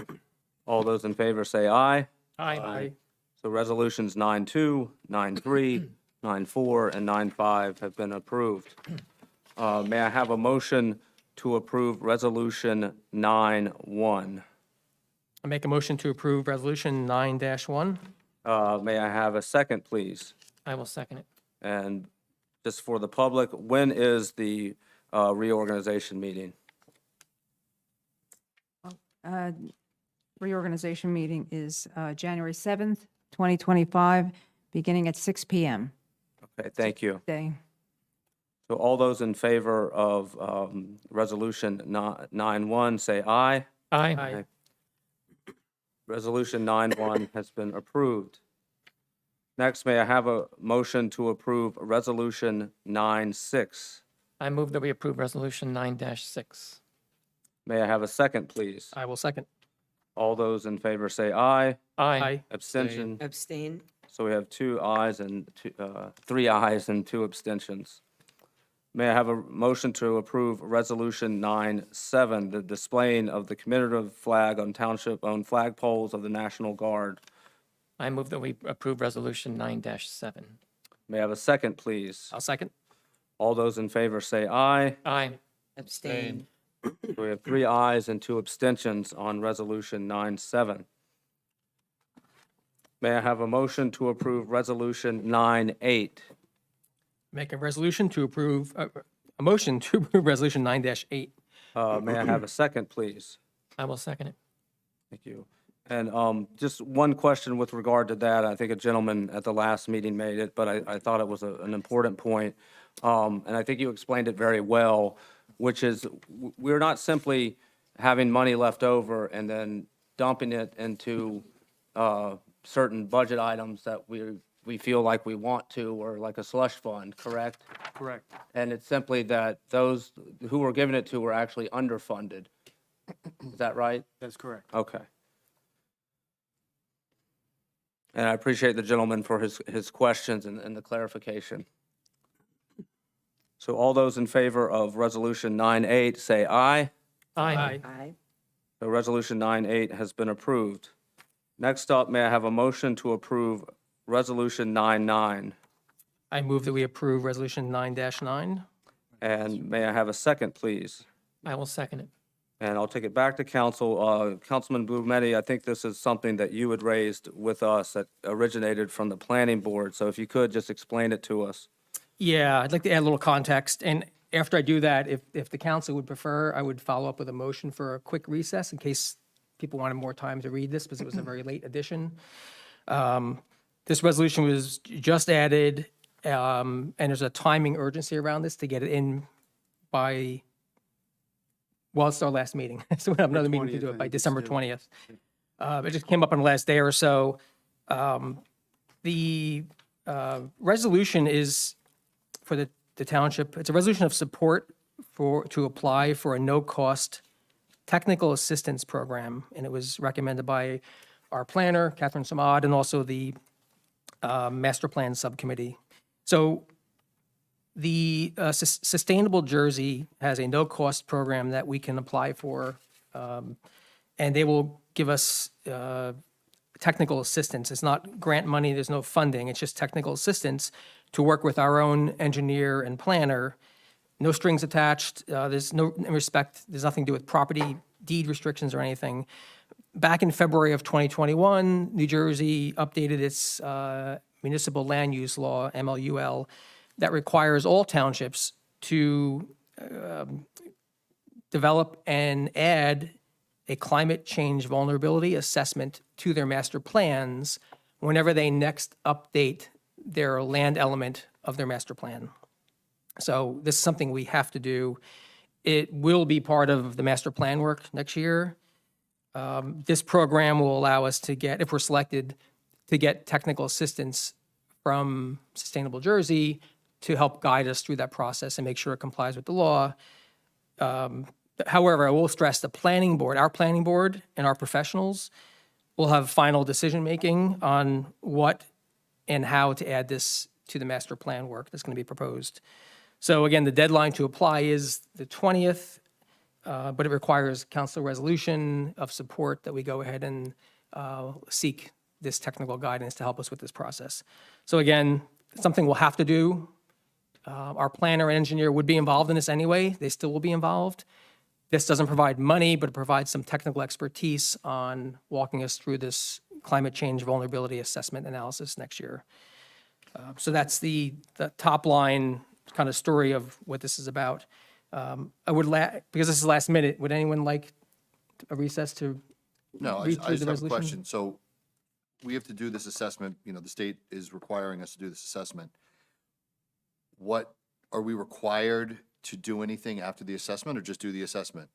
All those in favor say aye. Aye. So resolutions 9-2, 9-3, 9-4, and 9-5 have been approved. May I have a motion to approve resolution 9-1? I make a motion to approve resolution 9-1. May I have a second, please? I will second it. And just for the public, when is the reorganization meeting? Reorganization meeting is January 7th, 2025, beginning at 6 p.m. Okay, thank you. Day. So all those in favor of resolution 9-1, say aye. Aye. Resolution 9-1 has been approved. Next, may I have a motion to approve resolution 9-6? I move that we approve resolution 9-6. May I have a second, please? I will second. All those in favor say aye. Aye. Abstention? Abstain. So we have 3 ayes and 2 abstentions. May I have a motion to approve resolution 9-7, the displaying of the commemorative flag on township-owned flagpoles of the National Guard? I move that we approve resolution 9-7. May I have a second, please? I'll second. All those in favor say aye. Aye. Abstain. So we have 3 ayes and 2 abstentions on resolution 9-7. May I have a motion to approve resolution 9-8? Make a resolution to approve, a motion to approve resolution 9-8. May I have a second, please? I will second it. Thank you. And just one question with regard to that. I think a gentleman at the last meeting made it, but I thought it was an important point. And I think you explained it very well, which is we're not simply having money left over and then dumping it into certain budget items that we feel like we want to, or like a slush fund, correct? Correct. And it's simply that those who we're giving it to were actually underfunded. Is that right? That's correct. Okay. And I appreciate the gentleman for his questions and the clarification. So all those in favor of Resolution 9-8, say aye. Aye. Aye. So Resolution 9-8 has been approved. Next up, may I have a motion to approve Resolution 9-9? I move that we approve Resolution 9-9. And may I have a second, please? I will second it. And I'll take it back to council. Councilman Blumetti, I think this is something that you had raised with us that originated from the planning board. So if you could just explain it to us. Yeah, I'd like to add a little context. And after I do that, if the council would prefer, I would follow up with a motion for a quick recess in case people wanted more time to read this because it was a very late addition. This resolution was just added, and there's a timing urgency around this to get it in by, well, it's our last meeting. So we have another meeting to do it by December 20th. It just came up on the last day or so. The resolution is for the township. It's a resolution of support to apply for a no-cost technical assistance program, and it was recommended by our planner, Catherine Samad, and also the master plan subcommittee. So the Sustainable Jersey has a no-cost program that we can apply for, and they will give us technical assistance. It's not grant money, there's no funding, it's just technical assistance to work with our own engineer and planner. No strings attached, there's nothing to do with property deed restrictions or anything. Back in February of 2021, New Jersey updated its municipal land use law, MLUL, that requires all townships to develop and add a climate change vulnerability assessment to their master plans whenever they next update their land element of their master plan. So this is something we have to do. It will be part of the master plan work next year. This program will allow us to get, if we're selected, to get technical assistance from Sustainable Jersey to help guide us through that process and make sure it complies with the law. However, I will stress the planning board, our planning board and our professionals will have final decision-making on what and how to add this to the master plan work that's going to be proposed. So again, the deadline to apply is the 20th, but it requires council resolution of support that we go ahead and seek this technical guidance to help us with this process. So again, something we'll have to do. Our planner and engineer would be involved in this anyway. They still will be involved. This doesn't provide money, but it provides some technical expertise on walking us through this climate change vulnerability assessment analysis next year. So that's the top line kind of story of what this is about. I would, because this is last minute, would anyone like a recess to No, read I through just the have a resolution? question. So we have to do this assessment, the state is requiring us to do this assessment. What, are we required to do anything after the assessment or just do the assessment?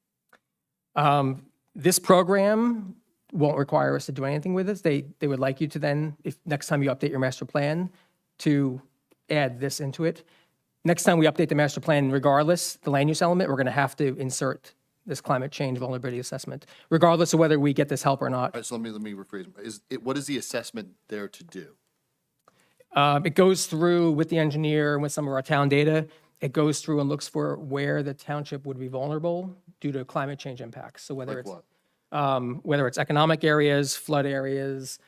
This program won't require us to do anything with it. They would like you to then, if next time you update your master plan, to add this into it. Next time we update the master plan, regardless, the land use element, we're going to have to insert this climate change vulnerability assessment, regardless of whether we get this help or not. All right, so let me rephrase. What is the assessment there to do? It goes through with the engineer and with some of our town data. It goes through and looks for where the township would be vulnerable due to climate change impacts. So whether it's economic areas, flood areas,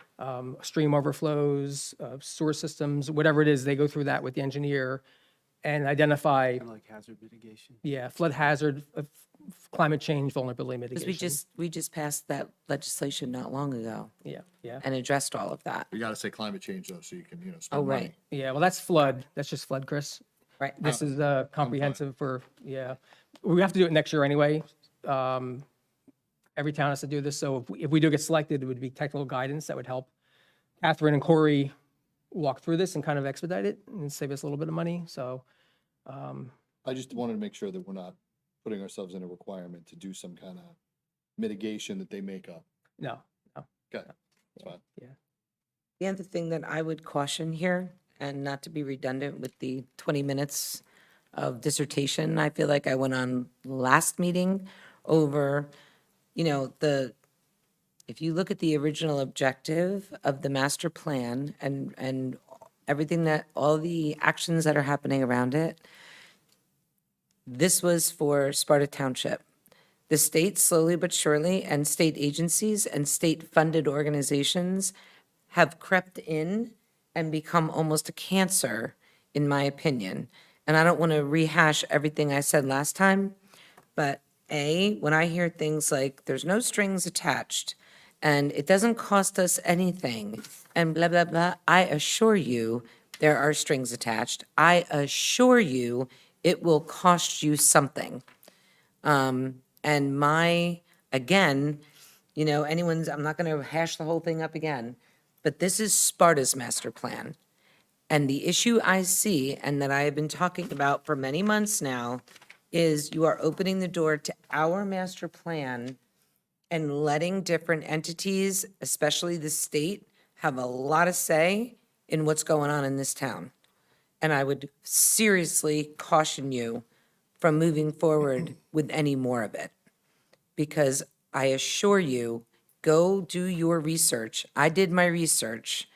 stream overflows, sewer systems, whatever it is, they go through that with the engineer and identify, Like hazard mitigation. flood hazard, climate change vulnerability mitigation. Because we just passed that legislation not long ago Yeah. and addressed all of that. You got to say climate change though, so you can, Oh, spend right, money. Yeah, well, that's flood. That's just flood, Chris. right. This is comprehensive for, We have to do it next year anyway. every town has to do this. So if we do get selected, it would be technical guidance that would help Catherine and Corey walk through this and kind of expedite it and save us a little bit of money. So, I just wanted to make sure that we're not putting ourselves in a requirement to do some kind of mitigation that they make up. no. Okay, that's fine. The other thing that I would caution here, and not to be redundant with the 20 minutes of dissertation, I feel like I went on last meeting over, if you look at the original objective of the master plan and everything that, all the actions that are happening around it, this was for Sparta Township. The state slowly but surely, and state agencies and state-funded organizations have crept in and become almost a cancer, in my opinion. And I don't want to rehash everything I said last time, but when I hear things like, there's no strings attached, and it doesn't cost us anything, and blah, blah, blah, I assure you, there are strings attached. I assure you, it will cost you something. And again, I'm not going to hash the whole thing up again, but this is Sparta's master plan. And the issue I see, and that I have been talking about for many months now, is you are opening the door to our master plan and letting different entities, especially the state, have a lot of say in what's going on in this town. And I would seriously caution you from moving forward with any more of it. Because I assure you, go do your research. I did my research.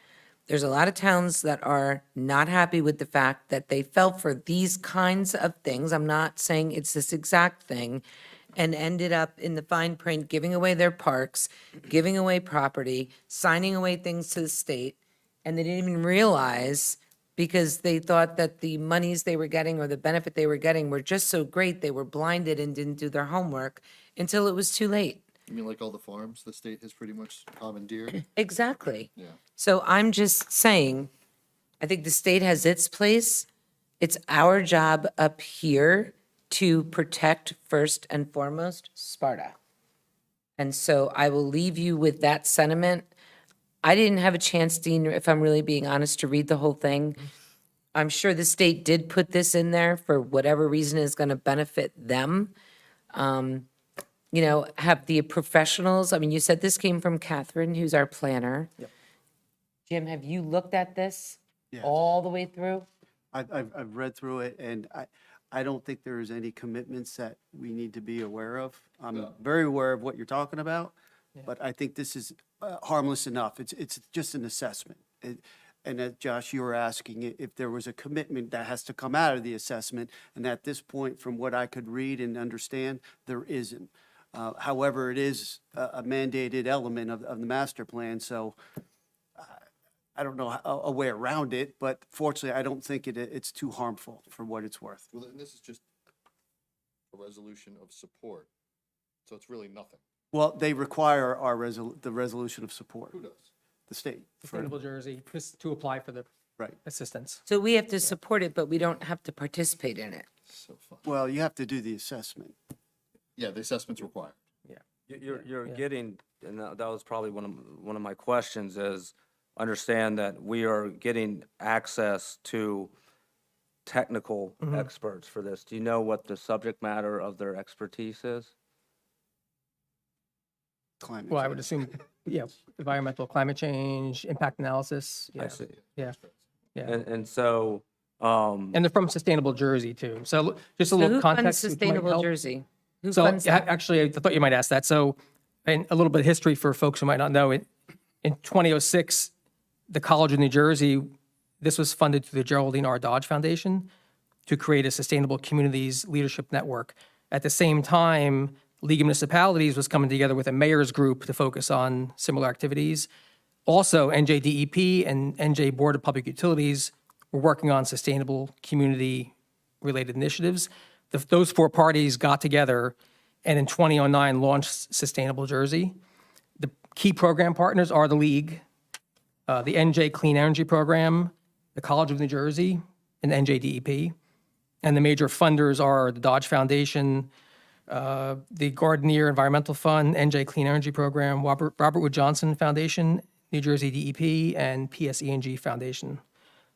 There's a lot of towns that are not happy with the fact that they fell for these kinds of things. I'm not saying it's this exact thing, and ended up in the fine print giving away their parks, giving away property, signing away things to the state, and they didn't even realize, because they thought that the monies they were getting or the benefit they were getting were just so great, they were blinded and didn't do their homework until it was too late. You mean like all the farms the state has pretty much commandeered? Exactly. Yeah. So I'm just saying, I think the state has its place. It's our job up here to protect first and foremost Sparta. And so I will leave you with that sentiment. I didn't have a chance, Dean, if I'm really being honest, to read the whole thing. I'm sure the state did put this in there for whatever reason is going to benefit them. Have the professionals, you said this came from Catherine, who's our planner. Yep. Jim, have you looked at this Yes. all the way through? I've read through it, and I don't think there is any commitments that we need to be aware of. I'm very aware of what you're talking about, but I think this is harmless enough. It's just an assessment. And Josh, you were asking if there was a commitment that has to come out of the assessment, and at this point, from what I could read and understand, there isn't. However, it is a mandated element of the master plan, so I don't know a way around it, but fortunately, I don't think it's too harmful for what it's worth. Well, and this is just a resolution of support, so it's really nothing. Well, they require the resolution of support, Who does? the state. Sustainable Jersey, just to apply for the Right. assistance. So we have to support it, but we don't have to participate in it. So fun. Well, you have to do the assessment. Yeah, the assessment's required. You're getting, and that was probably one of my questions is, understand that we are getting access to technical experts for this. Do you know what the subject matter of their expertise is? Climate Well, I would change. assume, environmental climate change, impact analysis. I Yeah, see. yeah, yeah. And so, And they're from Sustainable Jersey too. So just a So little who funds context. which might Sustainable help. Jersey? Who So funds that? actually, I thought you might ask that. So, and a little bit of history for folks who might not know it. In 2006, the College of New Jersey, this was funded through the Geraldine R. Dodge Foundation to create a sustainable communities leadership network. At the same time, League of Municipalities was coming together with a mayor's group to focus on similar activities. Also, NJDEP and NJ Board of Public Utilities were working on sustainable community-related initiatives. Those four parties got together and in 2009 launched Sustainable Jersey. The key program partners are the League, the NJ Clean Energy Program, the College of New Jersey, and NJDEP. And the major funders are the Dodge Foundation, the Gardenier Environmental Fund, NJ Clean Energy Program, Robert Wood Johnson Foundation, New Jersey DEP, and PSE&G Foundation.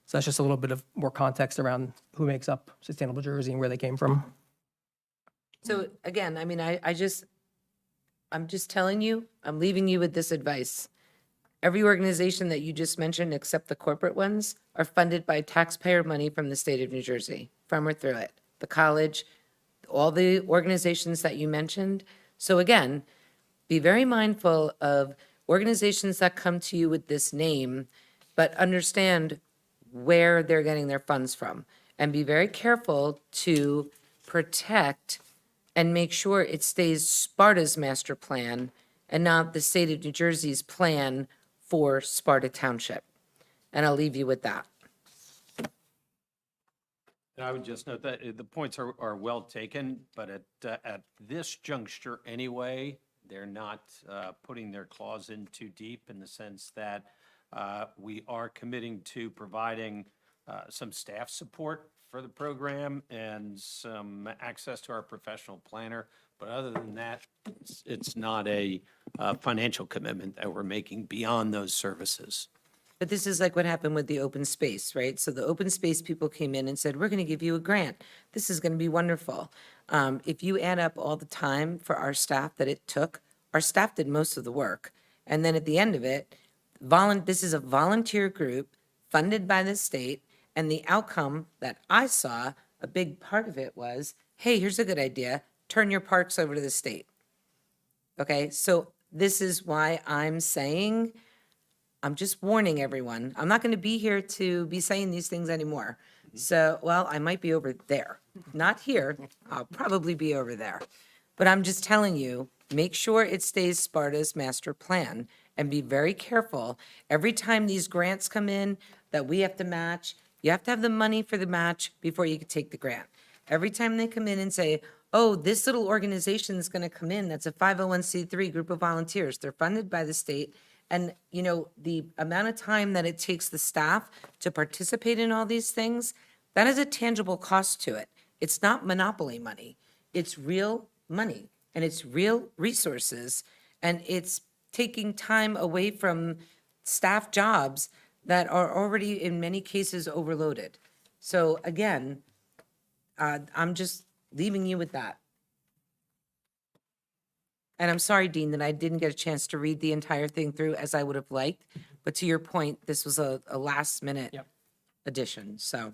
So that's just a little bit of more context around who makes up Sustainable Jersey and where they came from. So again, I mean, I'm just telling you, I'm leaving you with this advice. Every organization that you just mentioned, except the corporate ones, are funded by taxpayer money from the state of New Jersey, from or through it. The college, all the organizations that you mentioned. So again, be very mindful of organizations that come to you with this name, but understand where they're getting their funds from. And be very careful to protect and make sure it stays Sparta's master plan and not the state of New Jersey's plan for Sparta Township. And I'll leave you with that. And I would just note that the points are well taken, but at this juncture anyway, they're not putting their claws in too deep in the sense that we are committing to providing some staff support for the program and some access to our professional planner. But other than that, it's not a financial commitment that we're making beyond those services. But this is like what happened with the open space, right? So the open space people came in and said, we're going to give you a grant. This is going to be wonderful. If you add up all the time for our staff that it took, our staff did most of the work. And then at the end of it, this is a volunteer group funded by the state. And the outcome that I saw, a big part of it was, hey, here's a good idea. Turn your parks over to the state. Okay, so this is why I'm saying, I'm just warning everyone. I'm not going to be here to be saying these things anymore. So, well, I might be over there. Not here. I'll probably be over there. But I'm just telling you, make sure it stays Sparta's master plan and be very careful. Every time these grants come in that we have to match, you have to have the money for the match before you can take the grant. Every time they come in and say, oh, this little organization is going to come in, that's a 501c3 group of volunteers. They're funded by the state. And, you know, the amount of time that it takes the staff to participate in all these things, that is a tangible cost to it. It's not monopoly money. It's real money and it's real resources. And it's taking time away from staff jobs that are already in many cases overloaded. So again, I'm just leaving you with that. And I'm sorry, Dean, that I didn't get a chance to read the entire thing through as I would have liked. But to your point, this was a last minute addition, so.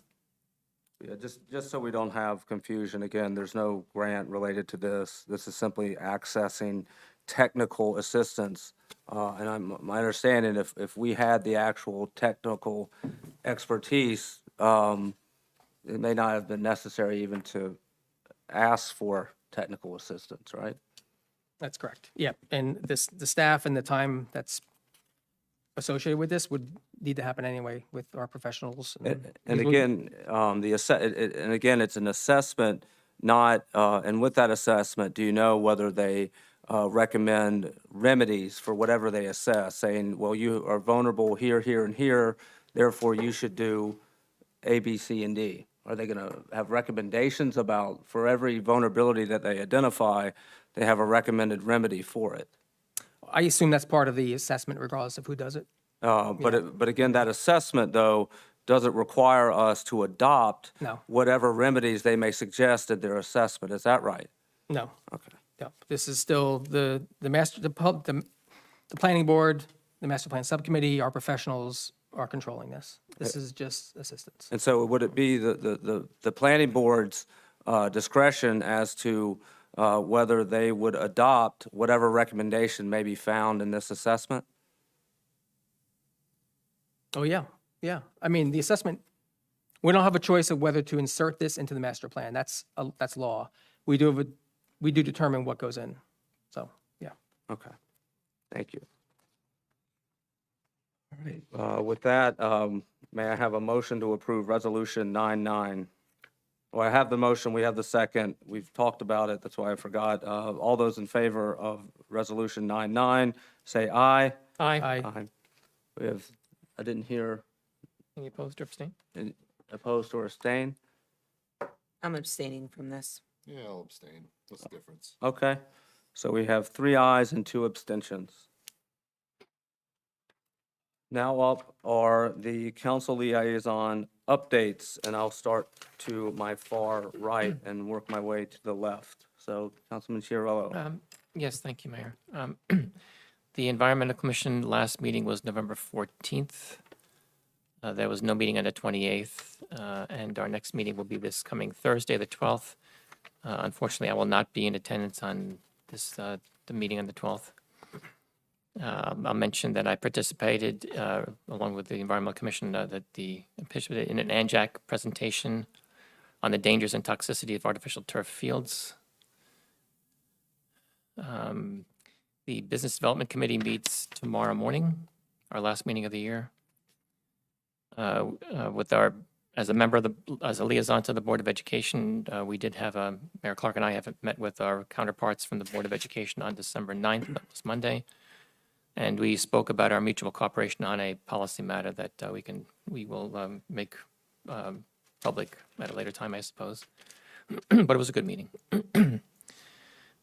Yeah, just so we don't have confusion, again, there's no grant related to this. This is simply accessing technical assistance. And my understanding, if we had the actual technical expertise, it may not have been necessary even to ask for technical assistance, right? That's correct. Yeah, and the staff and the time that's associated with this would need to happen anyway with our professionals. And again, and again, it's an assessment, not, and with that assessment, do you know whether they recommend remedies for whatever they assess, saying, well, you are vulnerable here, here, and here, therefore you should do A, B, C, and D? Are they going to have recommendations about, for every vulnerability that they identify, they have a recommended remedy for it? I assume that's part of the assessment regardless of who does it. But again, that assessment, though, doesn't require us to adopt No. whatever remedies they may suggest in their assessment. Is that right? No. Okay. No, this is still the planning board, the master plan subcommittee, our professionals are controlling this. This is just assistance. And so would it be the planning board's discretion as to whether they would adopt whatever recommendation may be found in this assessment? Oh, yeah, yeah. I mean, the assessment, we don't have a choice of whether to insert this into the master plan. That's law. We do determine what goes in. So, yeah. Okay. Thank you. All right. With that, may I have a motion to approve Resolution 9-9? Well, I have the motion, we have the second. We've talked about it, that's why I forgot. All those in favor of Resolution 9-9, say aye. Aye. Aye. We have, I didn't hear Any opposed or abstain? any opposed or abstain. I'm abstaining from this. Yeah, I'll abstain. What's the difference? Okay, so we have 3 ayes and 2 abstentions. Now up are the council liaison updates, and I'll start to my far right and work my way to the left. So Councilman Chiarello. Yes, thank you, Mayor. The Environmental Commission last meeting was November 14th. There was no meeting on the 28th, and our next meeting will be this coming Thursday, the 12th. Unfortunately, I will not be in attendance on this, the meeting on the 12th. I'll mention that I participated, along with the Environmental Commission, in an ANJAC presentation on the dangers and toxicity of artificial turf fields. The Business Development Committee meets tomorrow morning, our last meeting of the year. As a liaison to the Board of Education, we did have, Mayor Clark and I have met with our counterparts from the Board of Education on December 9th, that was Monday. And we spoke about our mutual cooperation on a policy matter that we will make public at a later time, I suppose. But it was a good meeting.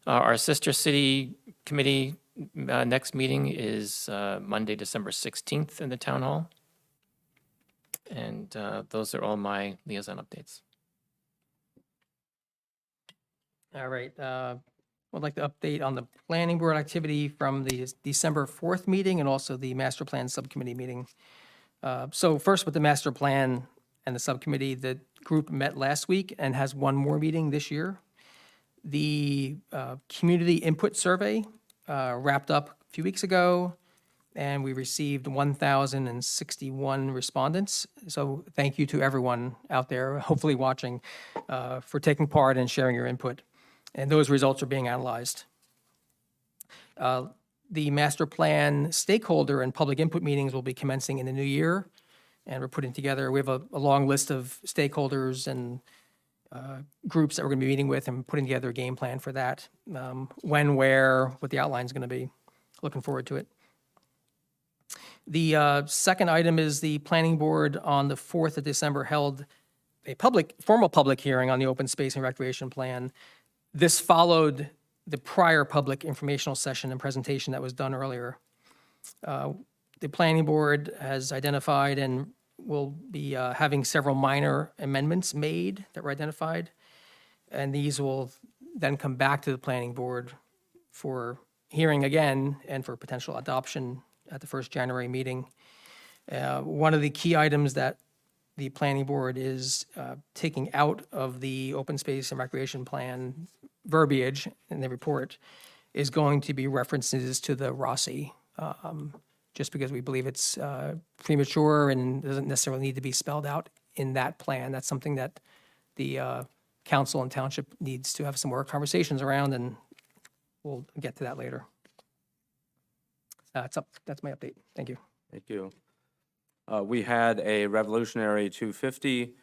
Our sister city committee next meeting is Monday, December 16th in the town hall. And those are all my liaison updates. All right. I'd like to update on the planning board activity from the December 4th meeting and also the master plan subcommittee meeting. So first with the master plan and the subcommittee, the group met last week and has one more meeting this year. The community input survey wrapped up a few weeks ago, and we received 1,061 respondents. So thank you to everyone out there, hopefully watching, for taking part and sharing your input. And those results are being analyzed. The master plan stakeholder and public input meetings will be commencing in the new year. And we're putting together, we have a long list of stakeholders and groups that we're going to be meeting with and putting together a game plan for that. When, where, what the outline is going to be. Looking forward to it. The second item is the planning board on the 4th of December held a formal public hearing on the open space and recreation plan. This followed the prior public informational session and presentation that was done earlier. The planning board has identified and will be having several minor amendments made that were identified. And these will then come back to the planning board for hearing again and for potential adoption at the first January meeting. One of the key items that the planning board is taking out of the open space and recreation plan verbiage in the report is going to be references to the Rossi, just because we believe it's premature and doesn't necessarily need to be spelled out in that plan. That's something that the council and township needs to have some more conversations around, and we'll get to that later. That's my update. Thank you. Thank you. We had a Revolutionary 250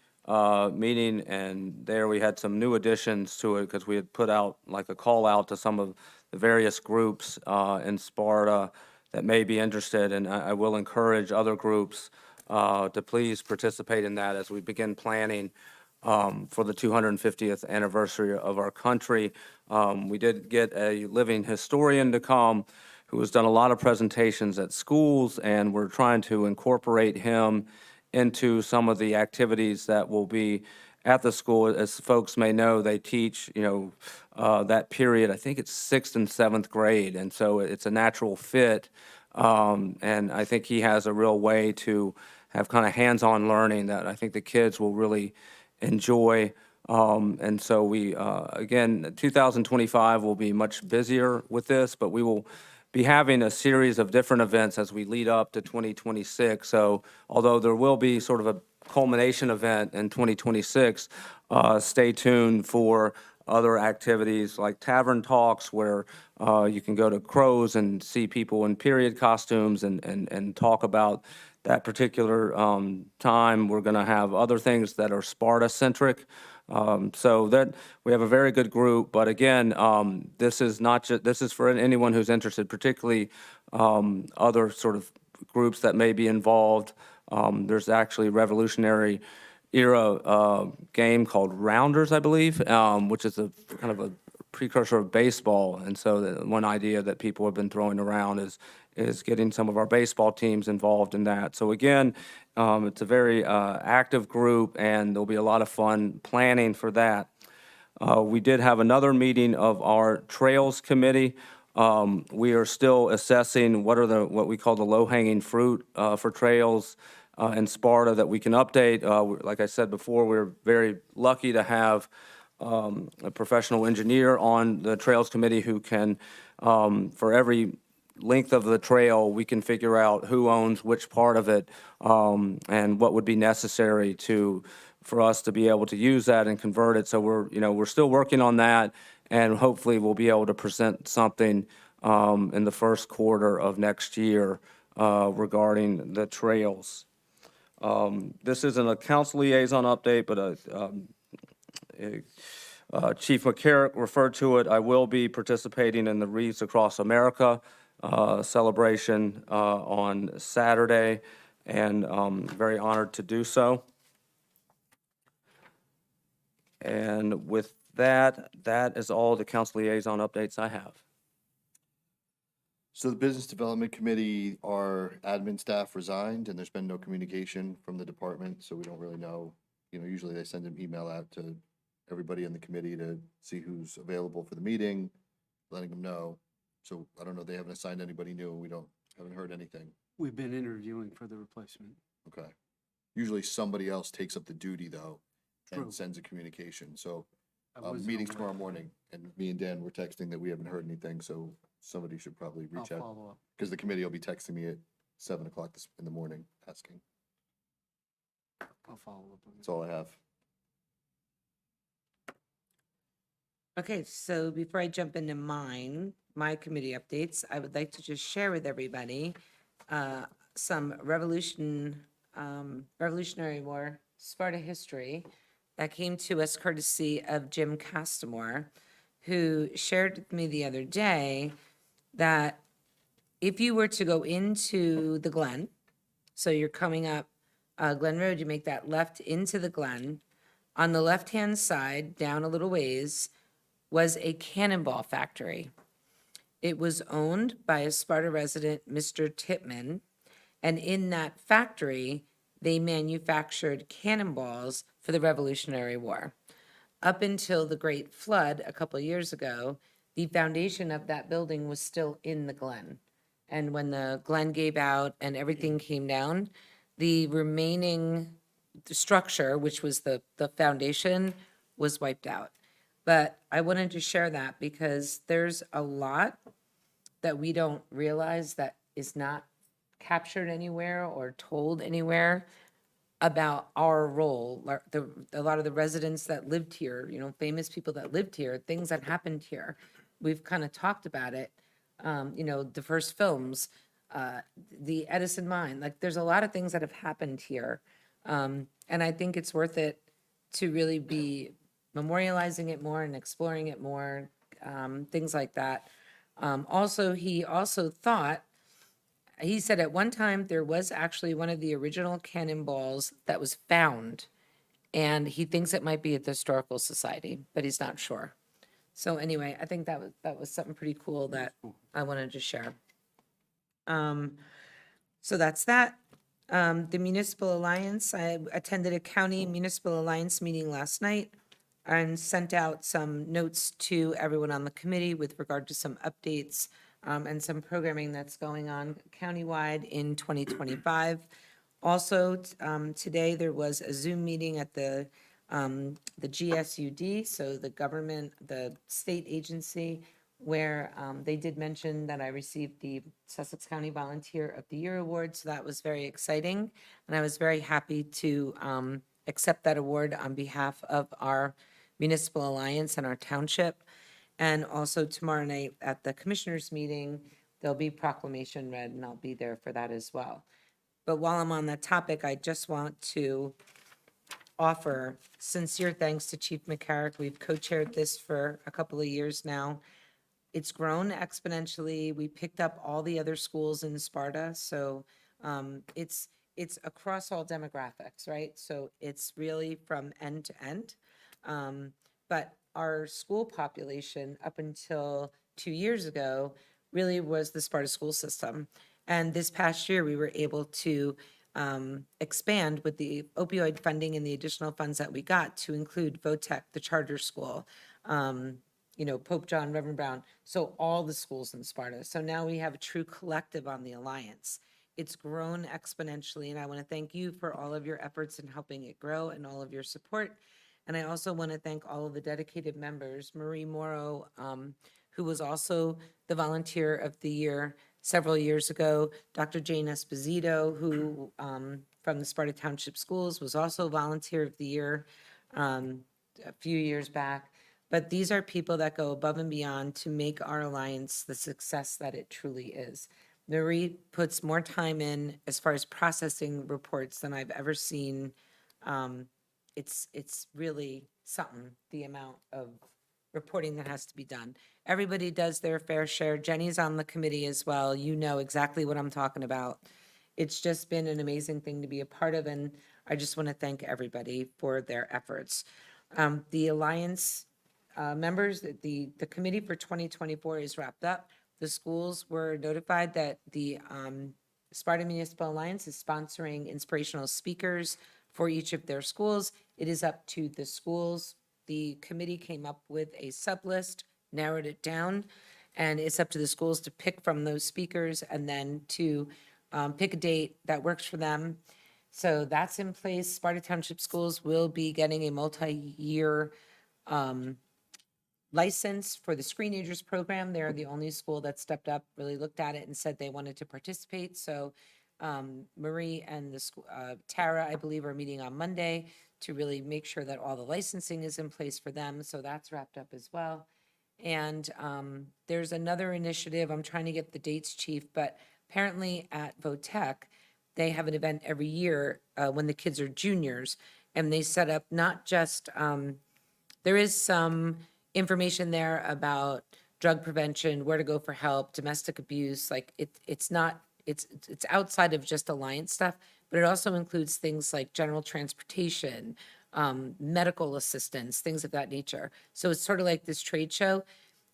meeting, and there we had some new additions to it because we had put out like a call out to some of the various groups in Sparta that may be interested, and I will encourage other groups to please participate in that as we begin planning for the 250th anniversary of our country. We did get a living historian to come who has done a lot of presentations at schools, and we're trying to incorporate him into some of the activities that will be at the school. As folks may know, they teach, that period, I think it's 6th and 7th grade, and so it's a natural fit. And I think he has a real way to have kind of hands-on learning that I think the kids will really enjoy. And so we, again, 2025 will be much busier with this, but we will be having a series of different events as we lead up to 2026. So although there will be sort of a culmination event in 2026, stay tuned for other activities like tavern talks where you can go to Crows and see people in period costumes and talk about that particular time. We're going to have other things that are Sparta-centric. So that we have a very good group, but again, this is not just, this is for anyone who's interested, particularly other sort of groups that may be involved. There's actually Revolutionary, era game called Rounders, I believe, which is a kind of a precursor of baseball. And so one idea that people have been throwing around is getting some of our baseball teams involved in that. So again, it's a very active group, and there'll be a lot of fun planning for that. We did have another meeting of our Trails Committee. We are still assessing what we call the low-hanging fruit for trails in Sparta that we can update. Like I said before, we're very lucky to have a professional engineer on the Trails Committee who can, for every length of the trail, we can figure out who owns which part of it, and what would be necessary for us to be able to use that and convert it. So we're still working on that, and hopefully we'll be able to present something in the first quarter of next year regarding the trails. This isn't a council liaison update, but Chief McCarrick referred to it. I will be participating in the Wreaths Across America celebration on Saturday, and very honored to do so. And with that, that is all the council liaison updates I have. So the Business Development Committee, our admin staff resigned, and there's been no communication from the department, so we don't really know. Usually they send an email out to everybody in the committee to see who's available for the meeting, letting them know. So I don't know, they haven't assigned anybody new, and we haven't heard anything. We've been interviewing for the replacement. Okay. Usually somebody else takes up the duty, though, True. and sends a communication. So I wasn't meeting's aware. tomorrow morning, and me and Dan were texting that we haven't heard anything, so somebody should probably I'll reach out. follow up. Because the committee will be texting me at 7 o'clock in the morning, asking. I'll follow up on it. That's all I have. Okay, so before I jump into my committee updates, I would like to just share with everybody some Revolutionary War Sparta history that came to us courtesy of Jim Castamore, who shared with me the other day that if you were to go into the Glen, so you're coming up Glen Road, you make that left into the Glen. On the left-hand side, down a little ways, was a cannonball factory. It was owned by a Sparta resident, Mr. Tipman, and in that factory, they manufactured cannonballs for the Revolutionary War. Up until the Great Flood a couple of years ago, the foundation of that building was still in the Glen. And when the Glen gave out and everything came down, the remaining structure, which was the foundation, was wiped out. But I wanted to share that because there's a lot that we don't realize that is not captured anywhere or told anywhere about our role. A lot of the residents that lived here, famous people that lived here, things that happened here. We've kind of talked about it, the first films, the Edison mine. Like, there's a lot of things that have happened here. And I think it's worth it to really be memorializing it more and exploring it more, things like that. He said at one time there was actually one of the original cannonballs that was found, and he thinks it might be at the Historical Society, but he's not sure. So anyway, I think that was something pretty cool that I wanted to share. So that's that. The Municipal Alliance, I attended a county municipal alliance meeting last night and sent out some notes to everyone on the committee with regard to some updates and some programming that's going on countywide in 2025. Also, today there was a Zoom meeting at the GSUD, so the state agency, where they did mention that I received the Sussex County Volunteer of the Year Award, so that was very exciting. And I was very happy to accept that award on behalf of our Municipal Alliance and our township. And also tomorrow night at the commissioners meeting, there'll be proclamation read, and I'll be there for that as well. But while I'm on that topic, I just want to offer sincere thanks to Chief McCarrick. We've co-chaired this for a couple of years now. It's grown exponentially. We picked up all the other schools in Sparta, so it's it's across all demographics, right? So it's really from end to end. But our school population up until 2 years ago really was the Sparta school system. And this past year, we were able to expand with the opioid funding and the additional funds that we got to include VOTEC, the charter school, Pope John, Reverend Brown, so all the schools in Sparta. So now we have a true collective on the Alliance. It's grown exponentially, and I want to thank you for all of your efforts in helping it grow and all of your support. And I also want to thank all of the dedicated members, Marie Morrow, who was also the Volunteer of the Year several years ago, Dr. Jane Esposito, who from the Sparta Township Schools was also Volunteer of the Year a few years back. But these are people that go above and beyond to make our Alliance the success that it truly is. Marie puts more time in as far as processing reports than I've ever seen. It's really something, the amount of reporting that has to be done. Everybody does their fair share. Jenny's on the committee as well. You know exactly what I'm talking about. It's just been an amazing thing to be a part of, and I just want to thank everybody for their efforts. The Alliance members, the committee for 2024 is wrapped up. The schools were notified that the Sparta Municipal Alliance is sponsoring inspirational speakers for each of their schools. It is up to the schools. The committee came up with a sub-list, narrowed it down, and it's up to the schools to pick from those speakers and then to pick a date that works for them. So that's in place. Sparta Township Schools will be getting a multi-year license for the Screenagers program. They're the only school that stepped up, really looked at it and said they wanted to participate. So Marie and the Tara, I believe, are meeting on Monday to really make sure that all the licensing is in place for them. So that's wrapped up as well. And there's another initiative, I'm trying to get the dates, Chief, but apparently at VOTEC, they have an event every year when the kids are juniors, and they set up not just, there is some information there about drug prevention, where to go for help, domestic abuse, like it's outside of just Alliance stuff, but it also includes things like general transportation, medical assistance, things of that nature. So it's sort of like this trade show,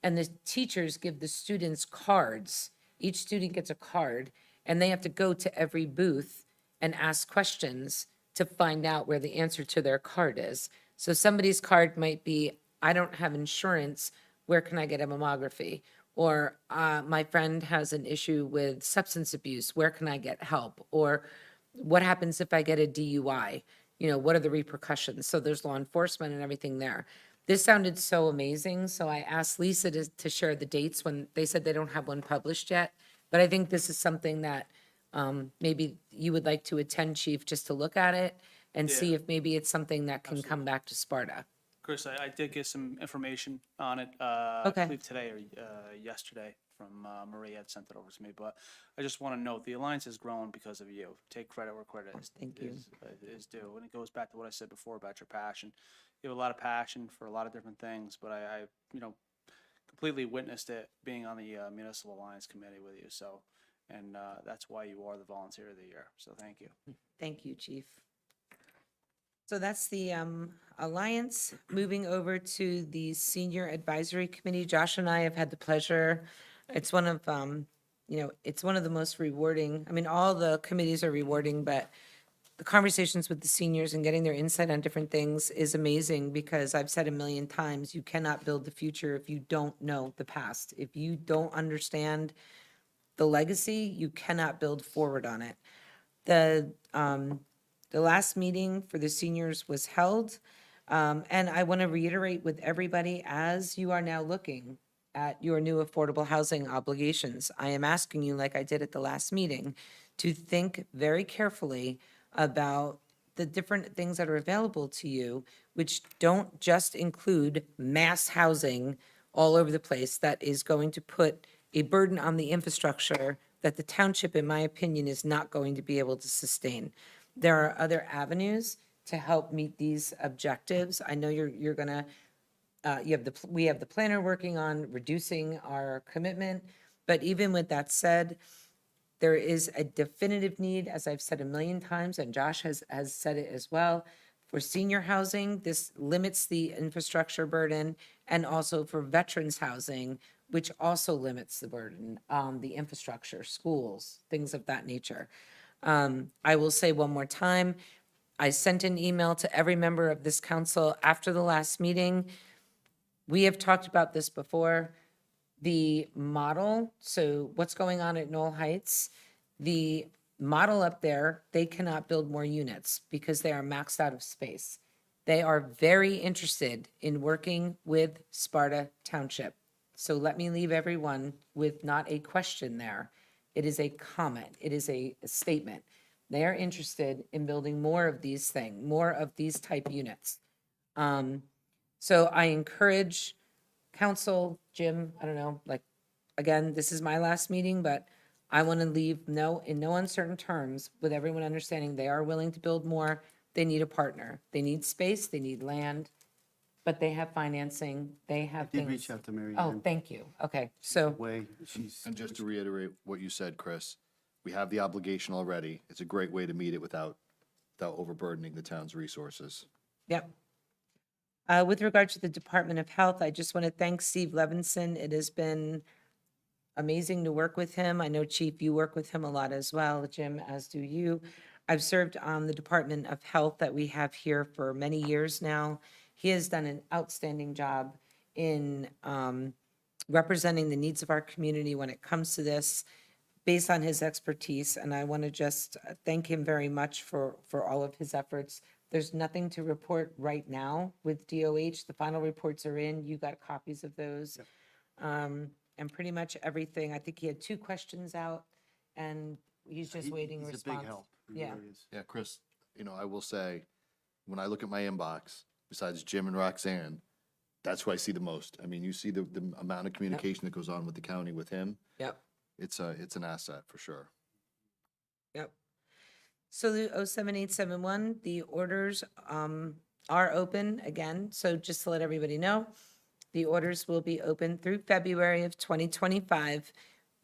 and the teachers give the students cards. Each student gets a card, and they have to go to every booth and ask questions to find out where the answer to their card is. So somebody's card might be, I don't have insurance, where can I get a mammography? Or my friend has an issue with substance abuse, where can I get help? Or what happens if I get a DUI? What are the repercussions? So there's law enforcement and everything there. This sounded so amazing, so I asked Lisa to share the dates when they said they don't have one published yet. But I think this is something that maybe you would like to attend, Chief, just to look at it and see if maybe it's something that can come back to Sparta. Chris, I did get some information on it, Okay. I believe today or yesterday from Maria had sent it over to me, but I just want to note, the Alliance has grown because of you. Take credit where credit Thank you. is due, and it goes back to what I said before about your passion. You have a lot of passion for a lot of different things, but I completely witnessed it being on the Municipal Alliance Committee with you, so, and that's why you are the Volunteer of the Year, so thank you. Thank you, Chief. So that's the Alliance. Moving over to the Senior Advisory Committee, Josh and I have had the pleasure, it's one of, it's one of the most rewarding, all the committees are rewarding, but the conversations with the seniors and getting their insight on different things is amazing, because I've said a million times, you cannot build the future if you don't know the past. If you don't understand the legacy, you cannot build forward on it. The last meeting for the seniors was held, and I want to reiterate with everybody, as you are now looking at your new affordable housing obligations, I am asking you, like I did at the last meeting, to think very carefully about the different things that are available to you, which don't just include mass housing all over the place that is going to put a burden on the infrastructure that the township, in my opinion, is not going to be able to sustain. There are other avenues to help meet these objectives. I know you're gonna, we have the planner working on reducing our commitment, but even with that said, There is a definitive need, as I've said a million times, and Josh has said it as well, for senior housing. This limits the infrastructure burden, and also for veterans housing, which also limits the burden, the infrastructure, schools, things of that nature. I will say one more time, I sent an email to every member of this council after the last meeting. We have talked about this before. The model, so what's going on at Knoll Heights, the model up there, they cannot build more units because they are maxed out of space. They are very interested in working with Sparta Township. So let me leave everyone with not a question there. It is a comment. It is a statement. They are interested in building more of these things, more of these type units. So I encourage council, Jim, I don't know, like, again, this is my last meeting, but I want to leave in no uncertain terms with everyone understanding they are willing to build more. They need a partner. They need space, they need land, but they have financing, they have Did things. reach out to Mary Oh, Ann. thank you. Okay, so, Way, she's, And just to reiterate what you said, Chris, we have the obligation already. It's a great way to meet it without overburdening the town's resources. yep. With regard to the Department of Health, I just want to thank Steve Levinson. It has been amazing to work with him. I know, Chief, you work with him a lot as well, Jim, as do you. I've served on the Department of Health that we have here for many years now. He has done an outstanding job in representing the needs of our community when it comes to this, based on his expertise, and I want to just thank him very much for all of his efforts. There's nothing to report right now with DOH. The final reports are in. You got copies of those. And pretty much everything. I think he had 2 questions out, and he's just waiting he's a response. big help. He Yeah. really is. Yeah, Chris, I will say, when I look at my inbox, besides Jim and Roxanne, that's who I see the most. I mean, you see the amount of communication that goes on with the county with him. Yep. It's an asset for sure. Yep. So the 07871, the orders are open again. So just to let everybody know, the orders will be open through February of 2025.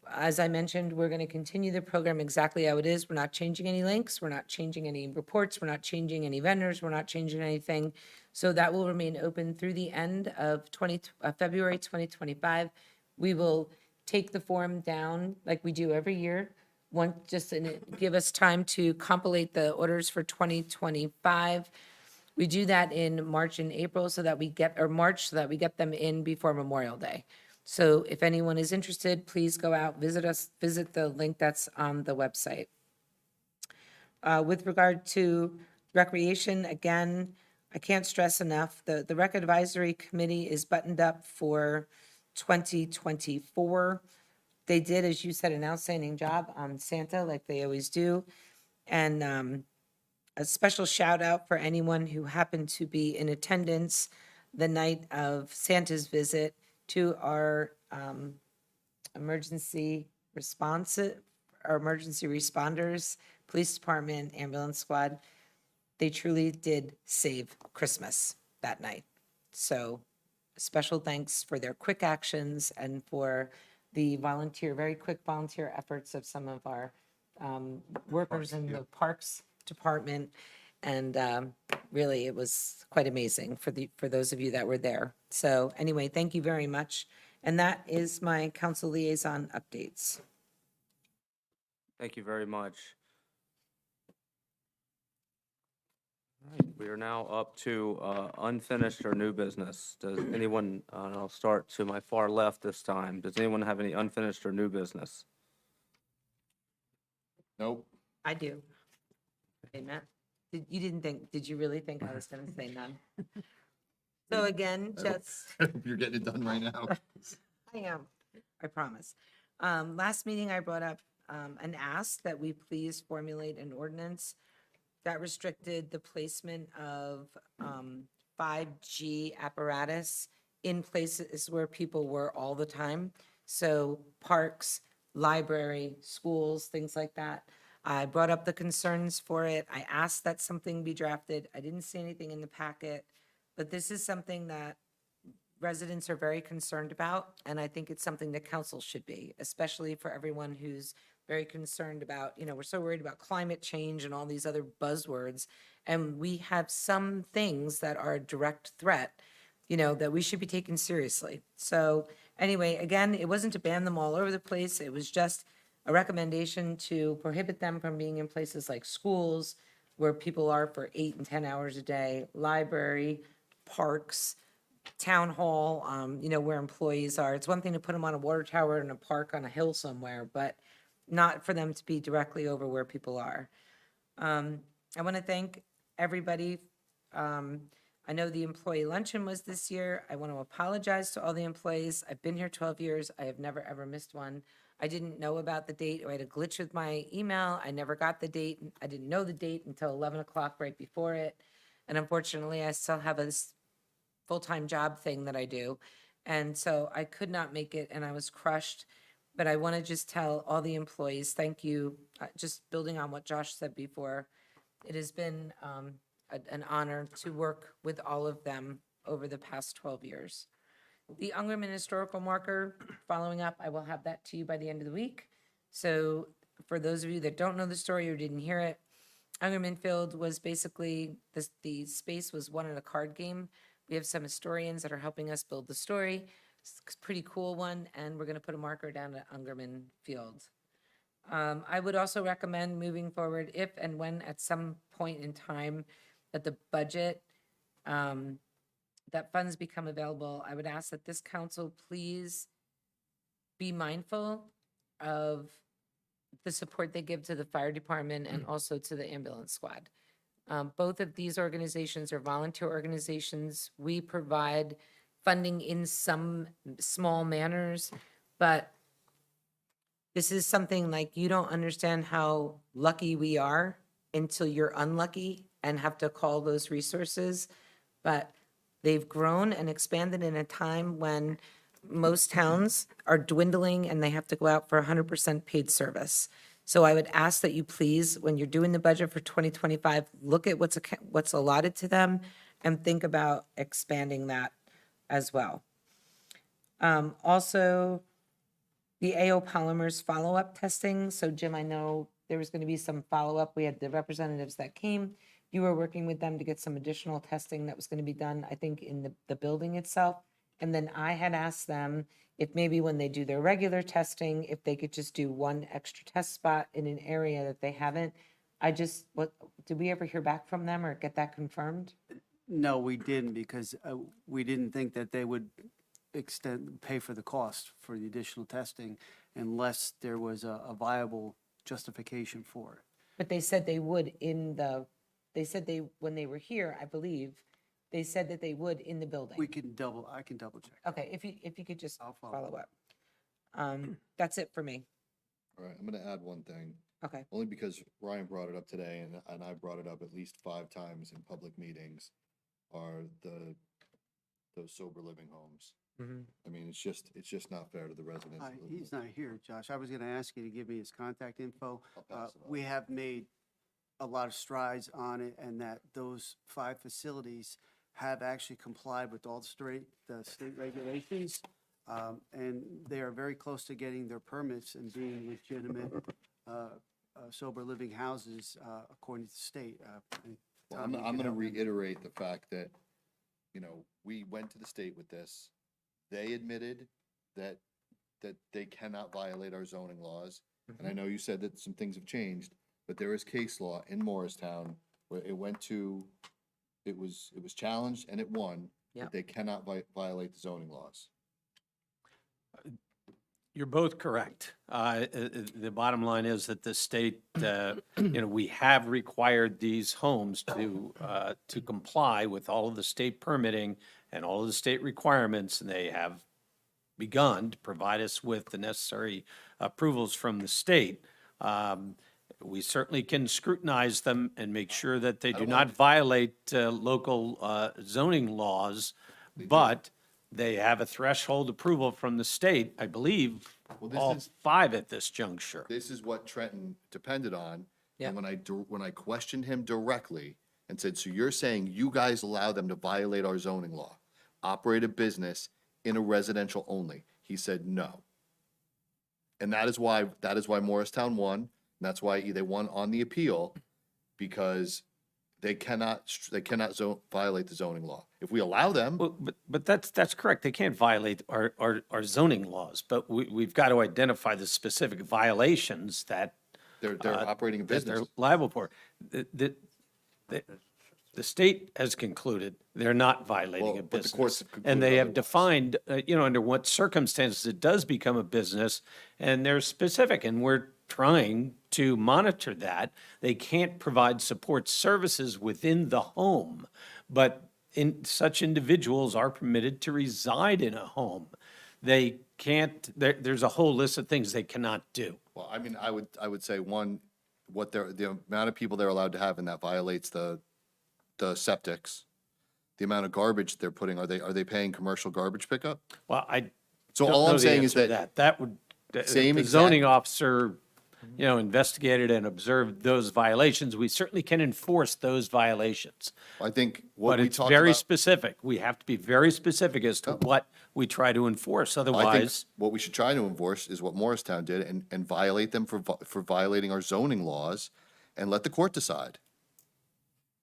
As I mentioned, we're going to continue the program exactly how it is. We're not changing any links. We're not changing any reports. We're not changing any vendors. We're not changing anything. So that will remain open through the end of February 2025. We will take the form down like we do every year. Give us time to compilate the orders for 2025. We do that in March and April so that we get them in before Memorial Day. So if anyone is interested, please go out, visit the link that's on the website. With regard to recreation, again, I can't stress enough, the Rec Advisory Committee is buttoned up for 2024. They did, as you said, an outstanding job on Santa, like they always do. And a special shout out for anyone who happened to be in attendance the night of Santa's visit to our emergency responders, police department, ambulance squad. They truly did save Christmas that night. So special thanks for their quick actions and for the very quick volunteer efforts of some of our workers in the Parks Department. And really, it was quite amazing for those of you that were there. So anyway, thank you very much. And that is my council liaison updates. Thank you very much. All right, we are now up to unfinished or new business. Does anyone, and I'll start to my far left this time, does anyone have any unfinished or new business? Nope. I do. Hey, Matt, did you really think I was going to say none? So again, just. You're getting it done right now. I am, I promise. Last meeting, I brought up an ask that we please formulate an ordinance that restricted the placement of 5G apparatus in places where people were all the time. So parks, library, schools, things like that. I brought up the concerns for it. I asked that something be drafted. I didn't see anything in the packet, but this is something that residents are very concerned about, and I think it's something that council should be, especially for everyone who's very concerned about, we're so worried about climate change and all these other buzzwords. And we have some things that are a direct threat, that we should be taken seriously. So anyway, again, it wasn't to ban them all over the place. It was just a recommendation to prohibit them from being in places like schools, where people are for 8 and 10 hours a day, library, parks, town hall, where employees are. It's one thing to put them on a water tower in a park on a hill somewhere, but not for them to be directly over where people are. I want to thank everybody. I know the employee luncheon was this year. I want to apologize to all the employees. I've been here 12 years. I have never, ever missed one. I didn't know about the date, or I had a glitch with my email. I never got the date. I didn't know the date until 11 o'clock right before it. And unfortunately, I still have a full-time job thing that I do. And so I could not make it, and I was crushed. But I want to just tell all the employees, thank you. Just building on what Josh said before, it has been an honor to work with all of them over the past 12 years. The Ungerman Historical Marker, following up, I will have that to you by the end of the week. So for those of you that don't know the story or didn't hear it, Ungerman Field was basically, the space was won in a card game. We have some historians that are helping us build the story. It's a pretty cool one, and we're going to put a marker down at Ungerman Field. I would also recommend moving forward, if and when at some point in time that the budget, that funds become available, I would ask that this council please be mindful of the support they give to the fire department and also to the ambulance squad. Both of these organizations are volunteer organizations. We provide funding in some small manners, but this is something like, you don't understand how lucky we are until you're unlucky and have to call those resources. But they've grown and expanded in a time when most towns are dwindling and they have to go out for 100% paid service. So I would ask that you please, when you're doing the budget for 2025, look at what's allotted to them and think about expanding that as well. Also, the AO polymers follow-up testing. So Jim, I know there was going to be some follow-up. We had the representatives that came. You were working with them to get some additional testing that was going to be done, I think, in the building itself. And then I had asked them if maybe when they do their regular testing, if they could just do one extra test spot in an area that they haven't. Did we ever hear back from them or get that confirmed? No, we didn't, because we didn't think that they would pay for the cost for the additional testing unless there was a viable justification for it. But they said they would when they were here, I believe, they said that they would in the building. I can double check. Okay, if you could just I'll follow up. That's it for me. All right, I'm gonna add one thing, Okay. only because Ryan brought it up today and I brought it up at least 5 times in public meetings, are those sober living homes. I mean, it's just not fair to the residents. that live in He's them. not here, Josh. I was going to ask you to give me his contact info. I'll pass it on. We have made a lot of strides on it, and that those 5 facilities have actually complied with all the state regulations. And they are very close to getting their permits and being legitimate sober living houses according to the state. Well, I'm going to reiterate the fact that, we went to the state with this. They admitted that they cannot violate our zoning laws. And I know you said that some things have changed, but there is case law in Morristown where it was challenged and it won. Yeah. That they cannot violate the zoning laws. You're both correct. The bottom line is that the state, we have required these homes to comply with all of the state permitting and all of the state requirements, and they have begun to provide us with the necessary approvals from the state. We certainly can scrutinize them and make sure that they do not violate local zoning laws, but they have a threshold approval from the state, I believe, Well, this all is- 5 at this juncture. This is what Trenton depended on. Yeah. And when I questioned him directly and said, so you're saying you guys allow them to violate our zoning law, operate a business in a residential only? He said, no. And that is why Morristown won, and that's why they won on the appeal, because they cannot violate the zoning law. If we allow them, Well, but that's correct. They can't violate our zoning laws, but we've got to identify the specific violations that they're operating a that they're business. liable for. The state has concluded they're not violating Well, a but the business. courts have And they have concluded defined, under what circumstances it does become a business, and they're specific, and we're trying to monitor that. They can't provide support services within the home, but such individuals are permitted to reside in a home. They can't, there's a whole list of things they cannot do. Well, I mean, I would say one, the amount of people they're allowed to have, and that violates the septics. The amount of garbage they're putting, are they paying commercial garbage pickup? Well, I So don't all know I'm the saying is answer to that that would, Same the exact- zoning officer, investigated and observed those violations. We certainly can enforce those violations. I think what But we it's talked very about, specific. We have to be very specific as to what we try to enforce. I think Otherwise, what we should try to enforce is what Morristown did, and violate them for violating our zoning laws, and let the court decide.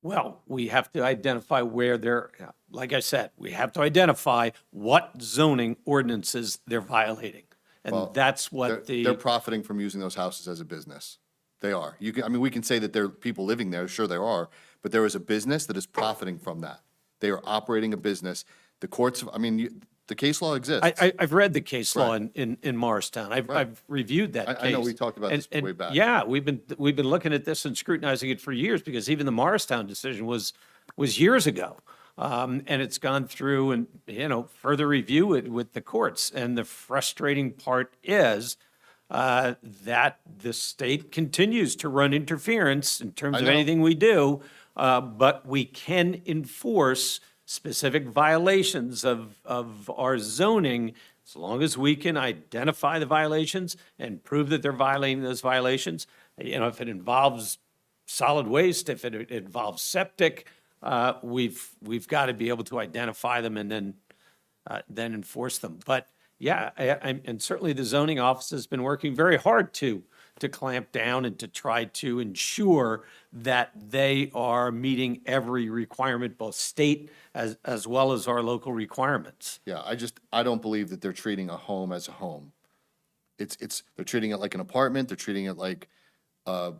well, we have to identify where they're, like I said, we have to identify what zoning ordinances they're violating. Well, And that's what They're profiting from using those houses as a business. They are. I mean, we can say that there are people living there, sure there are, but there is a business that is profiting from that. They are operating a business. The courts, I mean, the case law exists. I've read the case law Right. in Morristown. I've reviewed that case. I know we talked about this And- way back. Yeah, we've been looking at this and scrutinizing it for years, because even the Morristown decision was years ago. And it's gone through and, further review it with the courts. And the frustrating part is that the state continues to run interference in terms I of know. anything we do, but we can enforce specific violations of our zoning as long as we can identify the violations and prove that they're violating those violations. If it involves solid waste, if it involves septic, we've got to be able to identify them and then enforce them. But yeah, and certainly the zoning office has been working very hard to clamp down and to try to ensure that they are meeting every requirement, both state as well as our local requirements. Yeah, I don't believe that they're treating a home as a home. They're treating it like an apartment, they're treating it like a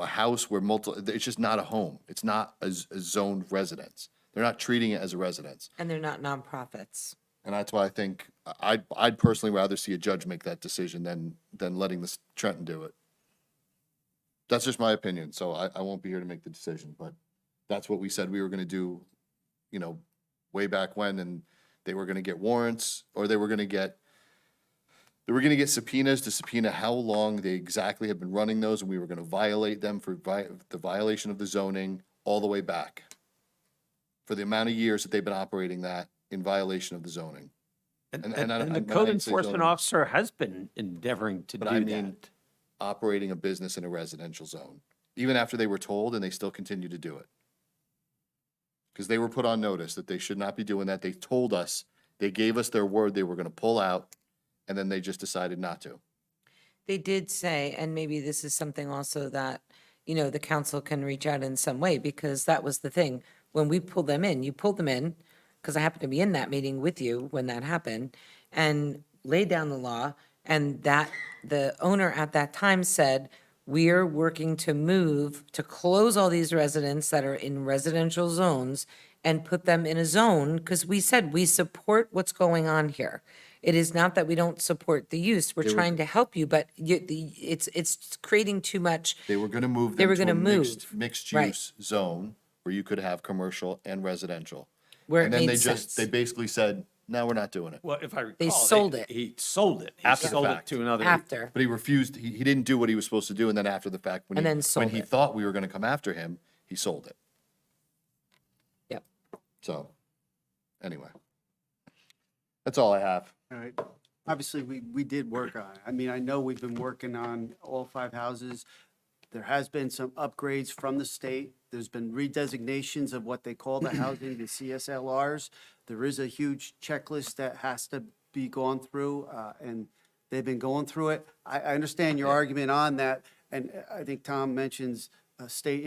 house where it's just not a home. It's not a zoned residence. They're not treating it as a residence. And they're not nonprofits. And that's why I think, I'd personally rather see a judge make that decision than letting this Trenton do it. That's just my opinion, so I won't be here to make the decision, but that's what we said we were gonna do, way back when, and they were gonna get warrants, or they were gonna get subpoenas to subpoena how long they exactly have been running those, and we were gonna violate them for the violation of the zoning all the way back, for the amount of years that they've been operating that in violation of the zoning. And I- the when code I say enforcement zoning- officer has been endeavoring to But do I mean, that. operating a business in a residential zone, even after they were told, and they still continue to do it. Because they were put on notice that they should not be doing that. They told us, they gave us their word they were gonna pull out, and then they just decided not to. They did say, and maybe this is something also that, the council can reach out in some way, because that was the thing. When we pulled them in, you pulled them in, because I happened to be in that meeting with you when that happened, and laid down the law, and that, the owner at that time said, we're working to close all these residents that are in residential zones and put them in a zone, because we said we support what's going on here. It is not that we don't support the use. We're trying to help you, but it's creating too much. They were gonna move They them were to a gonna move. mixed Right. use zone where you could have commercial and residential. Where it And then made they sense. they basically said, no, we're not doing it. Well, if I recall. They sold it. He sold it. He After the sold it fact. to another. After. But he refused, he didn't do what he was supposed to do, and then after the fact, And then when sold he it. thought we were gonna come after him, he sold it. Yep. So, anyway. That's all I have. All right. Obviously, we did work on it. I mean, I know we've been working on all 5 houses. There has been some upgrades from the state. There's been redesignations of what they call the housing, the CSLRs. There is a huge checklist that has to be gone through, and They've been going through it. I understand your argument on that, and I think Tom mentions state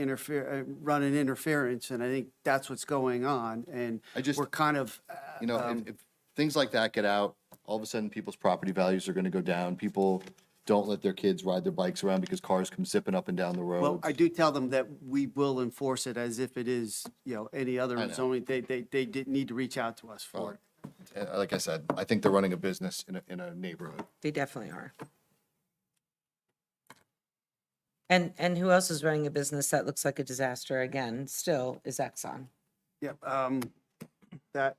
running interference, and I think that's what's going on, and we're kind of, You know, if things like that get out, all of a sudden people's property values are gonna go down. People don't let their kids ride their bikes around because cars come zipping up and down the road. well, I do tell them that we will enforce it as if it is, any other I know. zoning. They did need to reach out to us for it. Like I said, I think they're running a business in a neighborhood. They definitely are. And who else is running a business that looks like a disaster again, still, is Exxon. Yep, that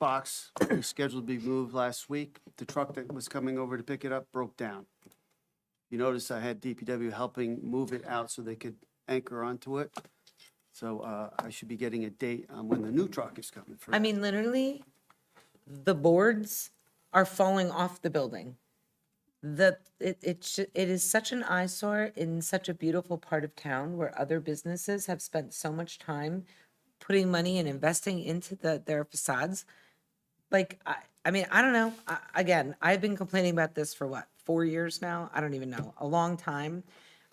box was scheduled to be moved last week. The truck that was coming over to pick it up broke down. You notice I had DPW helping move it out so they could anchor onto it. So, I should be getting a date on when the new truck is coming for I that. mean, literally, the boards are falling off the building. It is such an eyesore in such a beautiful part of town where other businesses have spent so much time putting money and investing into their facades. Like, I mean, I don't know. Again, I've been complaining about this for what, 4 years now? I don't even know, a long time.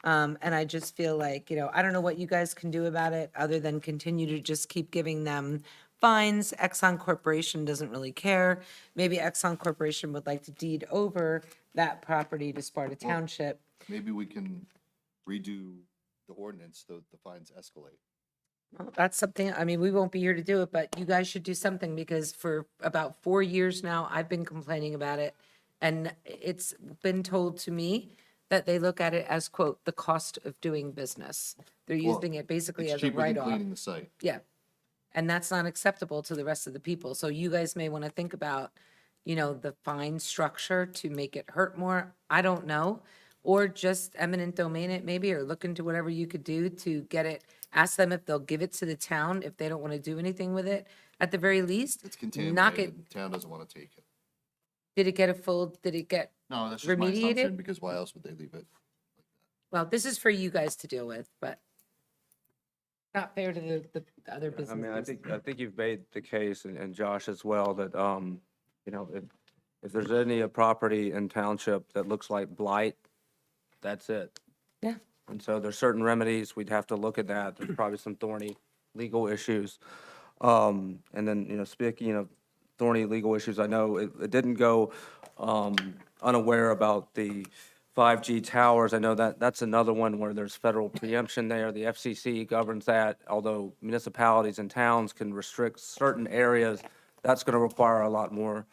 And I just feel like, I don't know what you guys can do about it other than continue to just keep giving them fines. Exxon Corporation doesn't really care. Maybe Exxon Corporation would like to deed over that property to Sparta Township. Maybe we can redo the ordinance so the fines escalate. Well, that's something, I mean, we won't be here to do it, but you guys should do something because for about 4 years now, I've been complaining about it. And it's been told to me that they look at it as, quote, the cost of doing business. They're using it basically It's as a cheaper than write-off. cleaning the site. Yeah. And that's not acceptable to the rest of the people. So you guys may want to think about, the fine structure to make it hurt more. I don't know. Or just eminent domain it maybe, or look into whatever you could do to get it. Ask them if they'll give it to the town if they don't want to do anything with it. At the very least, It's knock it. contaminated. The town doesn't want to take it. Did it get No, that's just my remediated? assumption, because why else would they leave it? Well, this is for you guys to deal with, but not fair to the other I businesses. mean, I think you've made the case, and Josh as well, that, if there's any property in township that looks like blight, that's it. Yeah. And so there's certain remedies, we'd have to look at that. There's probably some thorny legal issues. And then, speaking of thorny legal issues, I know it didn't go unaware about the 5G towers. I know that's another one where there's federal preemption there. The FCC governs that, although municipalities and towns can restrict certain areas. That's going to require a lot more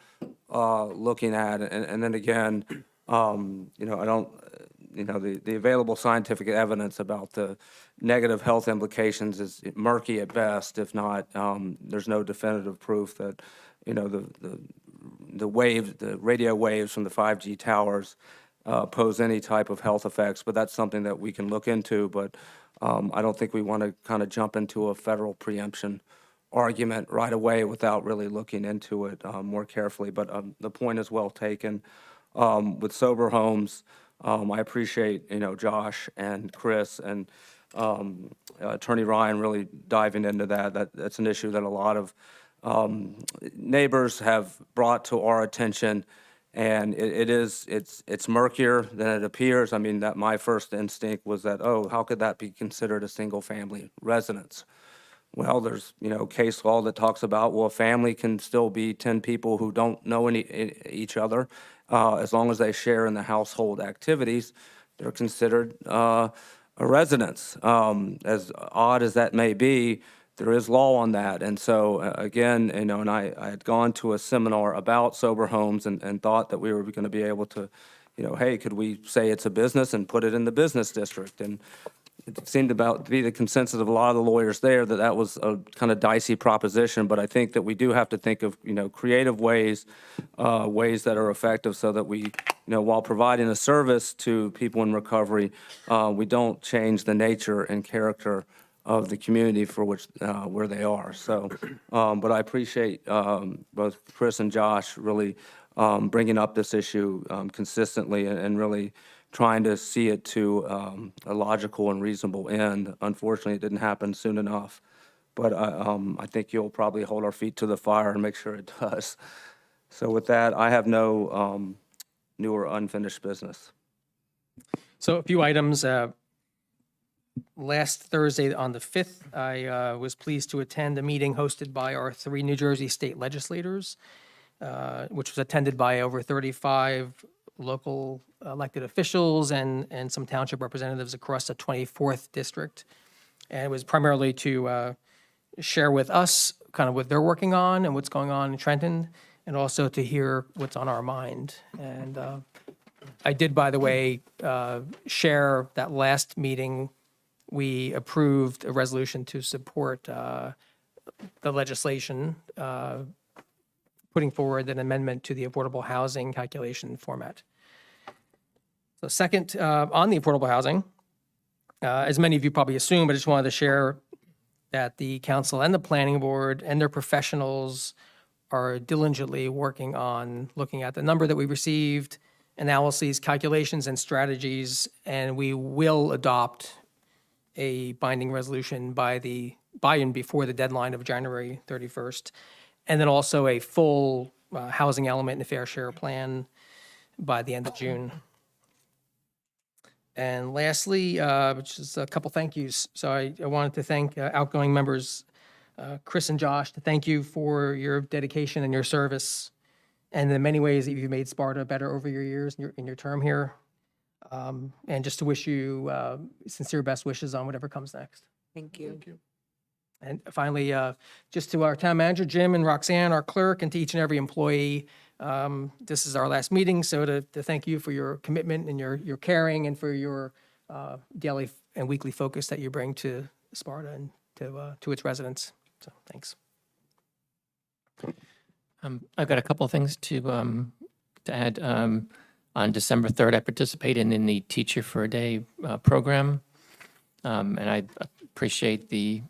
looking at. And then again, I don't, the available scientific evidence about the negative health implications is murky at best, if not, there's no definitive proof that, the radio waves from the 5G towers pose any type of health effects, but that's something that we can look into. But I don't think we want to kind of jump into a federal preemption argument right away without really looking into it more carefully. But the point is well taken. With sober homes, I appreciate, Josh and Chris and Attorney Ryan really diving into that. That's an issue that a lot of neighbors have brought to our attention. And it's murkier than it appears. I mean, that my first instinct was that, oh, how could that be considered a single-family residence? Well, there's, case law that talks about, well, a family can still be 10 people who don't know each other. As long as they share in the household activities, they're considered a residence. As odd as that may be, there is law on that. And so, again, and I had gone to a seminar about sober homes and thought that we were going to be able to, hey, could we say it's a business and put it in the business district? And it seemed to be the consensus of a lot of the lawyers there that was a kind of dicey proposition. But I think that we do have to think of, creative ways, ways that are effective so that we, while providing a service to people in recovery, we don't change the nature and character of the community for which, where they are. So, but I appreciate both Chris and Josh really bringing up this issue consistently and really trying to see it to a logical and reasonable end. Unfortunately, it didn't happen soon enough. But I think you'll probably hold our feet to the fire and make sure it does. So with that, I have no new or unfinished business. So a few items. Last Thursday on the 5th, I was pleased to attend a meeting hosted by our 3 New Jersey state legislators, which was attended by over 35 local elected officials and some township representatives across the 24th district. And it was primarily to share with us kind of what they're working on and what's going on in Trenton, and also to hear what's on our mind. And I did, by the way, share that last meeting, we approved a resolution to support the legislation, putting forward an amendment to the affordable housing calculation format. So second, on the affordable housing, as many of you probably assume, I just wanted to share that the council and the planning board and their professionals are diligently working on looking at the number that we received, analyses, calculations, and strategies, and we will adopt a binding resolution by and before the deadline of January 31st, and then also a full housing element and fair share plan by the end of June. And lastly, which is a couple thank yous. So I wanted to thank outgoing members, Chris and Josh, to thank you for your dedication and your service, and the many ways that you've made Sparta better over your years in your term here. And just to wish you sincere best wishes on whatever comes next. Thank you. And finally, just to our town manager, Jim and Roxanne, our clerk, and to each and every employee, this is our last meeting, so to thank you for your commitment and your caring and for your daily and weekly focus that you bring to Sparta and to its residents. So, thanks. I've got a couple of things to add. On December 3rd, I participated in the Teacher for a Day program, and I appreciate the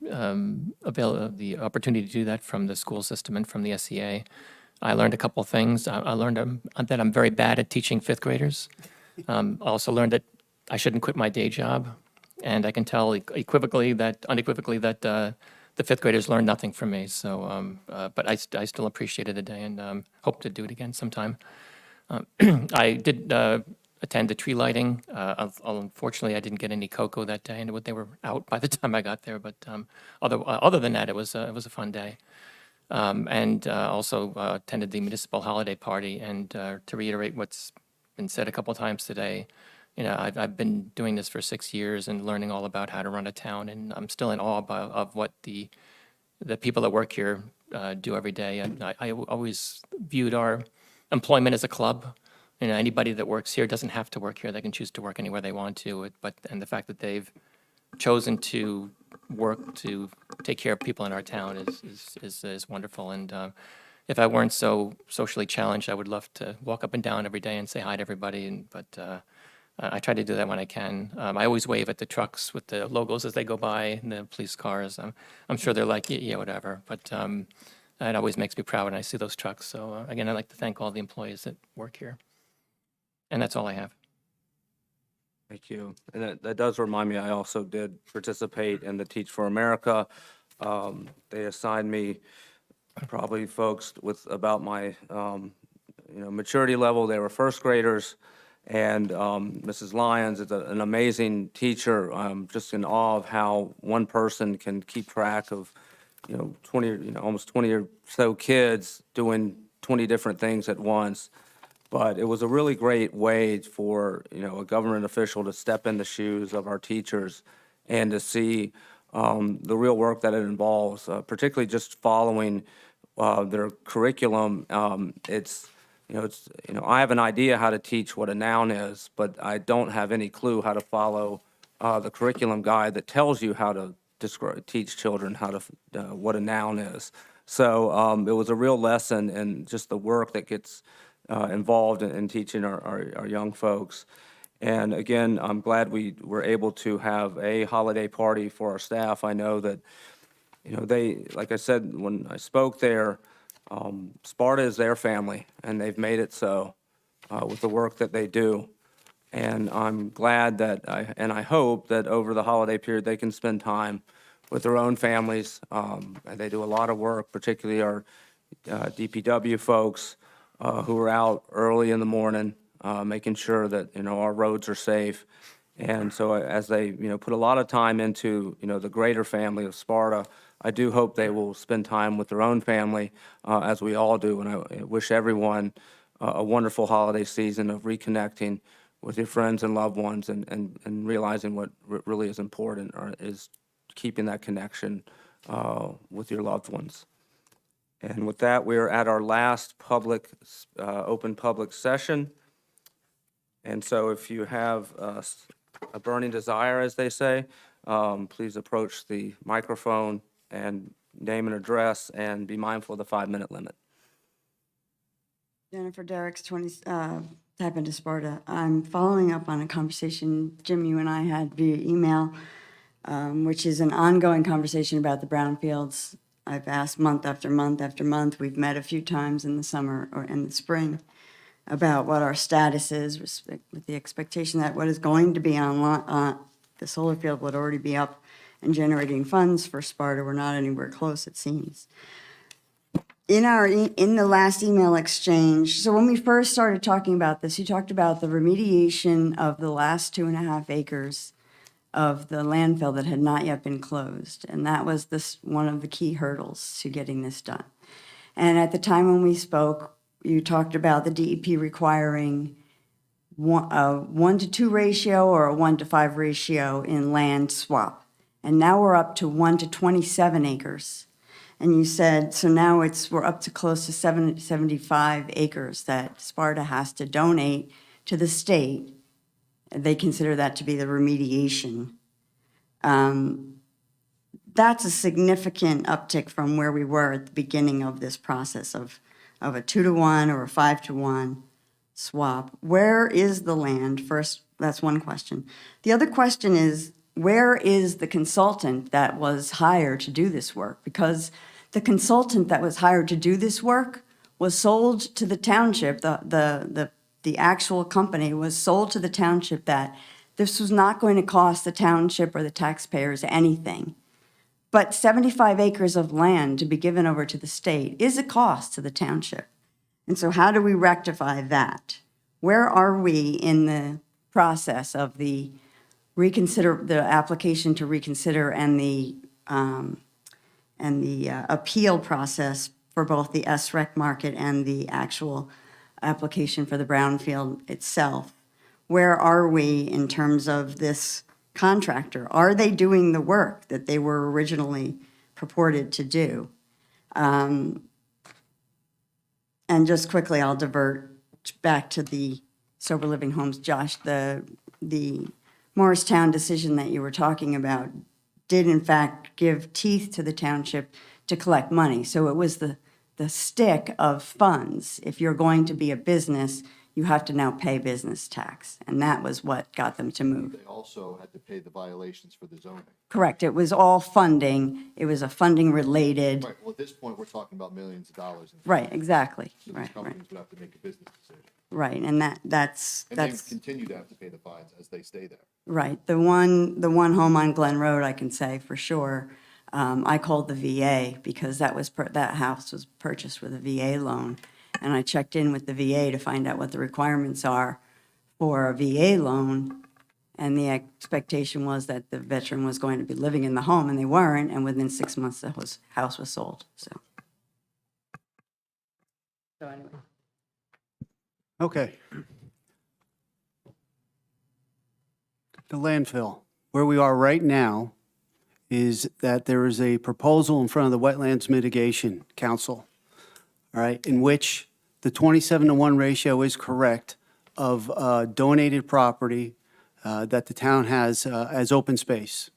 opportunity to do that from the school system and from the SEA. I learned a couple of things. I learned that I'm very bad at teaching 5th graders. I also learned that I shouldn't quit my day job, and I can tell unequivocally that the 5th graders learned nothing from me. So, but I still appreciated the day and hope to do it again sometime. I did attend the tree lighting. Unfortunately, I didn't get any cocoa that day, and they were out by the time I got there. But other than that, it was a fun day. And also attended the municipal holiday party. And to reiterate what's been said a couple of times today, I've been doing this for 6 years and learning all about how to run a town, and I'm still in awe of what the people that work here do every day. And I always viewed our employment as a club. Anybody that works here doesn't have to work here; they can choose to work anywhere they want to. And the fact that they've chosen to work to take care of people in our town is wonderful. And if I weren't so socially challenged, I would love to walk up and down every day and say hi to everybody. But I try to do that when I can. I always wave at the trucks with the logos as they go by, and the police cars. I'm sure they're like, yeah, whatever. But it always makes me proud when I see those trucks. So again, I'd like to thank all the employees that work here. And that's all I have. Thank you. And that does remind me, I also did participate in the Teach for America. They assigned me probably folks with about my, maturity level. They were first graders. And Mrs. Lyons is an amazing teacher. I'm just in awe of how one person can keep track of, 20, almost 20 or so kids doing 20 different things at once. But it was a really great way for, a government official to step in the shoes of our teachers and to see the real work that it involves, particularly just following their curriculum. I have an idea how to teach what a noun is, but I don't have any clue how to follow the curriculum guide that tells you how to teach children what a noun is. So it was a real lesson in just the work that gets involved in teaching our young folks. And again, I'm glad we were able to have a holiday party for our staff. I know that, they, like I said, when I spoke there, Sparta is their family, and they've made it so with the work that they do. And I'm glad that I hope that over the holiday period they can spend time with their own families. And they do a lot of work, particularly our DPW folks who are out early in the morning making sure that, our roads are safe. And so as they, put a lot of time into, the greater family of Sparta, I do hope they will spend time with their own family, as we all do. And I wish everyone a wonderful holiday season of reconnecting with your friends and loved ones and realizing what really is important is keeping that connection with your loved ones. And with that, we are at our last open public session. And so if you have a burning desire, as they say, please approach the microphone and name and address and be mindful of the 5-minute limit. Jennifer Derricks, 20, Tap into Sparta. I'm following up on a conversation, Jim, you and I had via email, which is an ongoing conversation about the brownfields. I've asked month after month after month. We've met a few times in the summer or in the spring about what our status is, with the expectation that what is going to be on the solar field would already be up and generating funds for Sparta. We're not anywhere close, it seems. In the last email exchange, so when we first started talking about this, you talked about the remediation of the last 2.5 acres of the landfill that had not yet been closed. And that was one of the key hurdles to getting this done. And at the time when we spoke, you talked about the DEP requiring a 1-to-2 ratio or a 1-to-5 ratio in land swap. And now we're up to 1 to 27 acres. And you said, so now we're up to close to 75 acres that Sparta has to donate to the state. They consider that to be the remediation. That's a significant uptick from where we were at the beginning of this process of a 2-to-1 or a 5-to-1 swap. Where is the land? First, that's one question. The other question is, where is the consultant that was hired to do this work? Because the consultant that was hired to do this work was sold to the township. The actual company was sold to the township that this was not going to cost the township or the taxpayers anything. But 75 acres of land to be given over to the state is a cost to the township. And so how do we rectify that? Where are we in the process of the application to reconsider and the appeal process for both the SREC market and the actual application for the brownfield itself? Where are we in terms of this contractor? Are they doing the work that they were originally purported to do? And just quickly, I'll divert back to the sober living homes. Josh, the Morristown decision that you were talking about did in fact give teeth to the township to collect money. So it was the stick of funds. If you're going to be a business, you have to now pay business tax. And that was what got them to move. They also had to pay the violations for the zoning. Correct. It was all funding. It was a funding related. Right, well, at this point, we're talking about millions of dollars. Right, exactly. So Right, these companies would have to make a business decision. right. And that's And they continue to have to pay the fines as they stay there. right. The one home on Glen Road, I can say for sure, I called the VA because that house was purchased with a VA loan. And I checked in with the VA to find out what the requirements are for a VA loan. And the expectation was that the veteran was going to be living in the home, and they weren't. And within 6 months, the house was sold. So anyway. Okay. The landfill. Where we are right now is that there is a proposal in front of the Wetlands Mitigation Council, all right, in which the 27-to-1 ratio is correct of donated property that the town has as open space,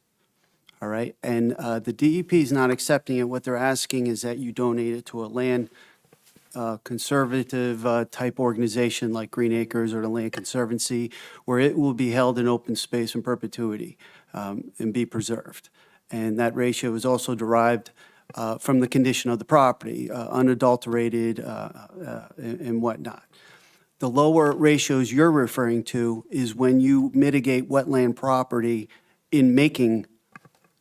all right? And the DEP is not accepting it. What they're asking is that you donate it to a land conservative type organization like Green Acres or the Land Conservancy, where it will be held in open space in perpetuity and be preserved. And that ratio is also derived from the condition of the property, unadulterated and whatnot. The lower ratios you're referring to is when you mitigate wetland property in making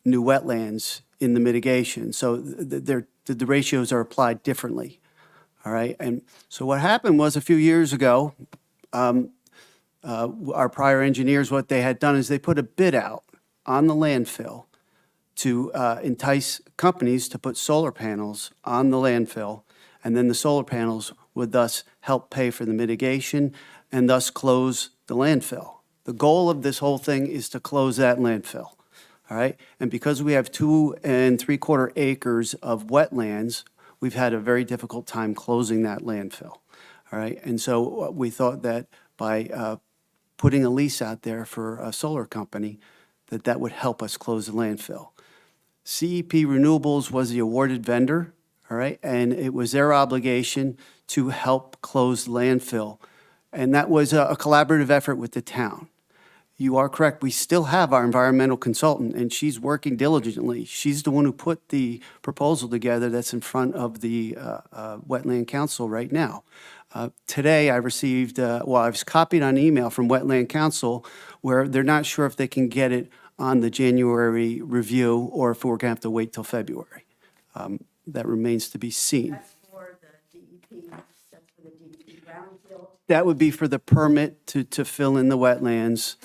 new wetlands in the mitigation. So the ratios are applied differently, all right? And so what happened was a few years ago, our prior engineers, what they had done is they put a bid out on the landfill to entice companies to put solar panels on the landfill, and then the solar panels would thus help pay for the mitigation and thus close the landfill. The goal of this whole thing is to close that landfill, all right? And because we have 2 3/4 acres of wetlands, we've had a very difficult time closing that landfill, all right? And so we thought that by putting a lease out there for a solar company, that would help us close the landfill. CEP Renewables was the awarded vendor, all right? And it was their obligation to help close the landfill. And that was a collaborative effort with the town. You are correct. We still have our environmental consultant, and she's working diligently. She's the one who put the proposal together that's in front of the Wetland Council right now. Today, I received, I was copied on email from Wetland Council where they're not sure if they can get it on the January review or if we're going to have to wait till February. That remains to be seen. That's for the DEP, that's for the DEP brownfield. That would be for the permit to fill in the wetlands.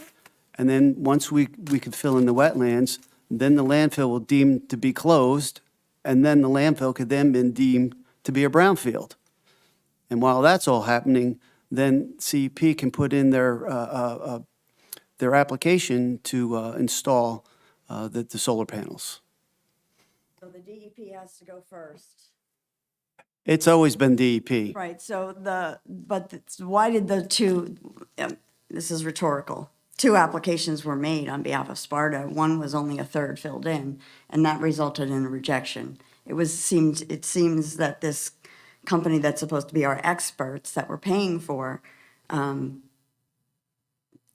And then once we could fill in the wetlands, then the landfill will deem to be closed, and then the landfill could then be deemed to be a brownfield. And while that's all happening, then CEP can put in their application to install the solar panels. So the DEP has to go first. It's always been DEP. Right, why did the two, this is rhetorical, 2 applications were made on behalf of Sparta. One was only a third filled in, and that resulted in a rejection. It seems that this company that's supposed to be our experts that we're paying for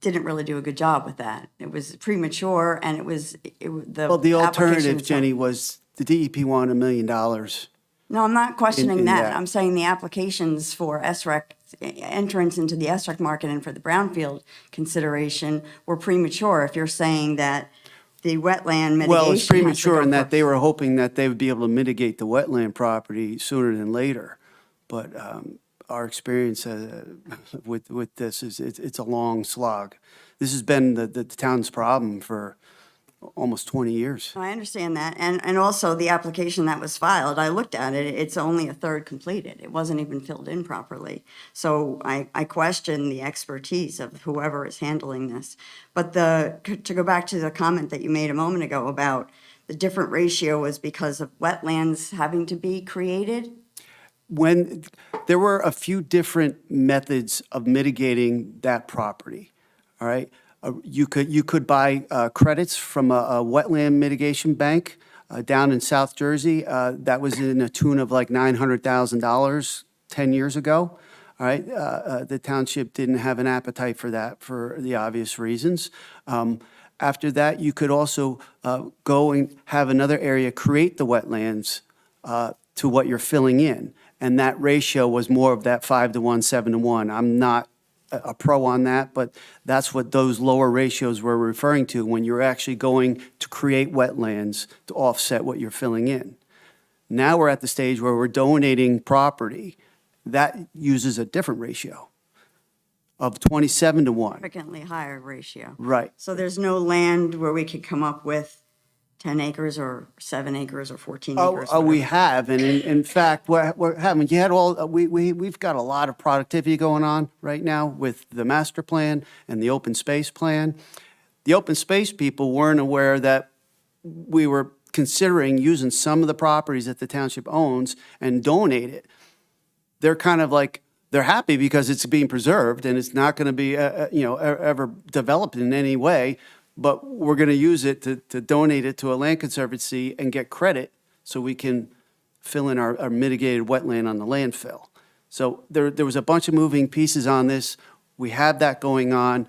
didn't really do a good job with that. It was premature, and the Well, the alternative, application- Jenny, was the DEP wanted $1 million. No, I'm not questioning in that. that. I'm saying the applications for SREC, entrance into the SREC market and for the brownfield consideration were premature. If you're saying that the wetland mitigation Well, it's has to premature go in that they first. were hoping that they would be able to mitigate the wetland property sooner than later. But our experience with this is it's a long slog. This has been the town's problem for almost 20 years. I understand that. And also the application that was filed, I looked at it, it's only a third completed. It wasn't even filled in properly. So I question the expertise of whoever is handling this. But to go back to the comment that you made a moment ago about the different ratio was because of wetlands having to be created. When there were a few different methods of mitigating that property, all right? You could buy credits from a wetland mitigation bank down in South Jersey. That was in a tune of like $900,000 10 years ago. All right, the township didn't have an appetite for that for the obvious reasons. After that, you could also go and have another area create the wetlands to what you're filling in. And that ratio was more of that 5-to-1, 7-to-1. I'm not a pro on that, but that's what those lower ratios were referring to when you're actually going to create wetlands to offset what you're filling in. Now we're at the stage where we're donating property. That uses a different ratio of 27-to-1. Significantly higher ratio. Right. So there's no land where we could come up with 10 acres or 7 acres or 14 acres. Oh, we whatever. have, and in fact, what happened, you had we've got a lot of productivity going on right now with the master plan and the open space plan. The open space people weren't aware that we were considering using some of the properties that the township owns and donate it. They're kind of like, they're happy because it's being preserved and it's not going to be, ever developed in any way. But we're going to use it to donate it to a land conservancy and get credit so we can fill in our mitigated wetland on the landfill. So there was a bunch of moving pieces on this. We have that going on.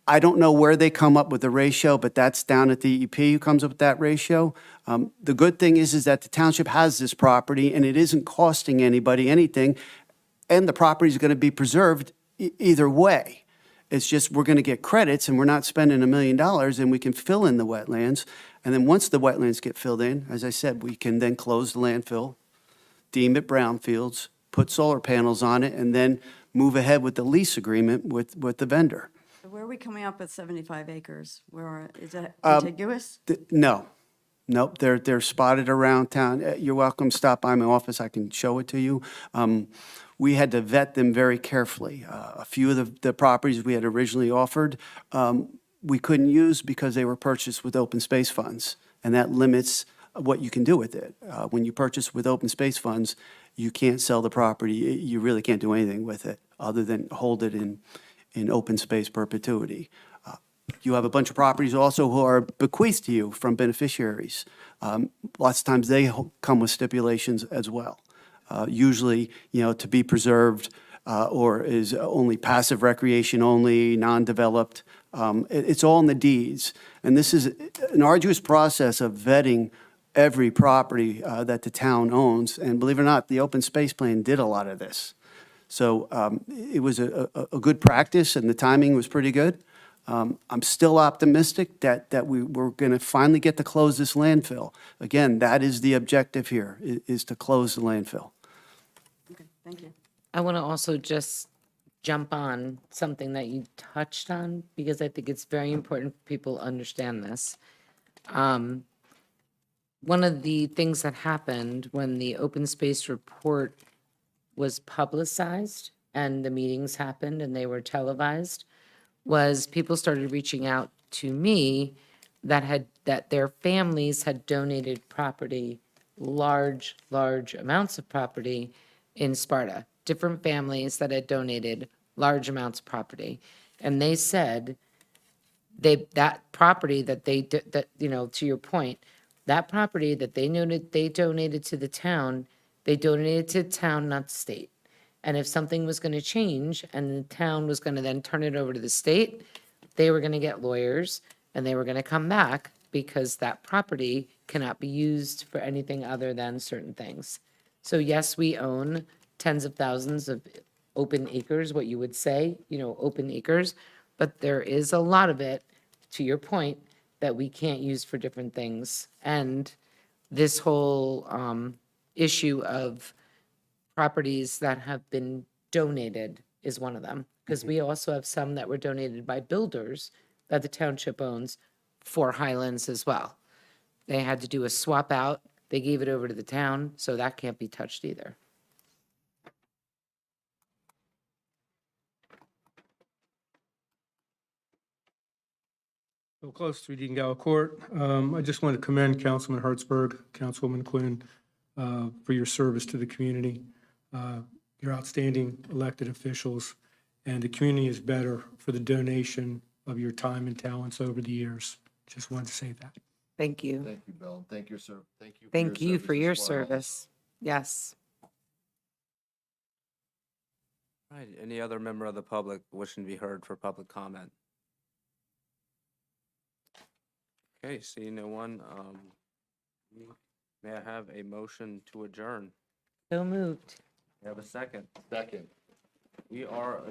I don't know where they come up with the ratio, but that's down at the DEP who comes up with that ratio. The good thing is that the township has this property and it isn't costing anybody anything, and the property is going to be preserved either way. It's just we're going to get credits and we're not spending $1 million and we can fill in the wetlands. And then once the wetlands get filled in, as I said, we can then close the landfill, deem it brownfields, put solar panels on it, and then move ahead with the lease agreement with the vendor. So where are we coming up with 75 acres? Is that Um, contiguous? No, nope, they're spotted around town. You're welcome, stop by my office, I can show it to you. We had to vet them very carefully. A few of the properties we had originally offered, we couldn't use because they were purchased with open space funds, and that limits what you can do with it. When you purchase with open space funds, you can't sell the property, you really can't do anything with it, other than hold it in open space perpetuity. You have a bunch of properties also who are bequeathed to you from beneficiaries. Lots of times they come with stipulations as well. Usually, to be preserved or is only passive recreation only, non-developed. It's all in the deeds. And this is an arduous process of vetting every property that the town owns. And believe it or not, the open space plan did a lot of this. So it was a good practice, and the timing was pretty good. I'm still optimistic that we're going to finally get to close this landfill. Again, that is the objective here, is to close the landfill. Okay, thank you. I want to also just jump on something that you touched on, because I think it's very important people understand this. One of the things that happened when the open space report was publicized and the meetings happened and they were televised was people started reaching out to me that their families had donated property, large amounts of property in Sparta, different families that had donated large amounts of property. And they said that property that to your point, that property that they donated to the town, they donated to the town, not the state. And if something was going to change and the town was going to then turn it over to the state, they were going to get lawyers and they were going to come back, because that property cannot be used for anything other than certain things. So yes, we own tens of thousands of open acres, what you would say, open acres, but there is a lot of it, to your point, that we can't use for different things. And this whole issue of properties that have been donated is one of them, because we also have some that were donated by builders that the township owns for Highlands as well. They had to do a swap out. They gave it over to the town, so that can't be touched either. So close to Dean Gala Court. I just want to commend Councilman Hertzberg, Councilwoman Quinn, for your service to the community. You're outstanding elected officials, and the community is better for the donation of your time and talents over the years. Just wanted to say that. Thank you. Thank you, Bill. Thank you, sir. Thank you for your as well. service. Yes. Right, any other member of the public wishing to be heard for public comment? Okay, seeing no one, may I have a motion to adjourn? So moved. May I have a second? Second. We are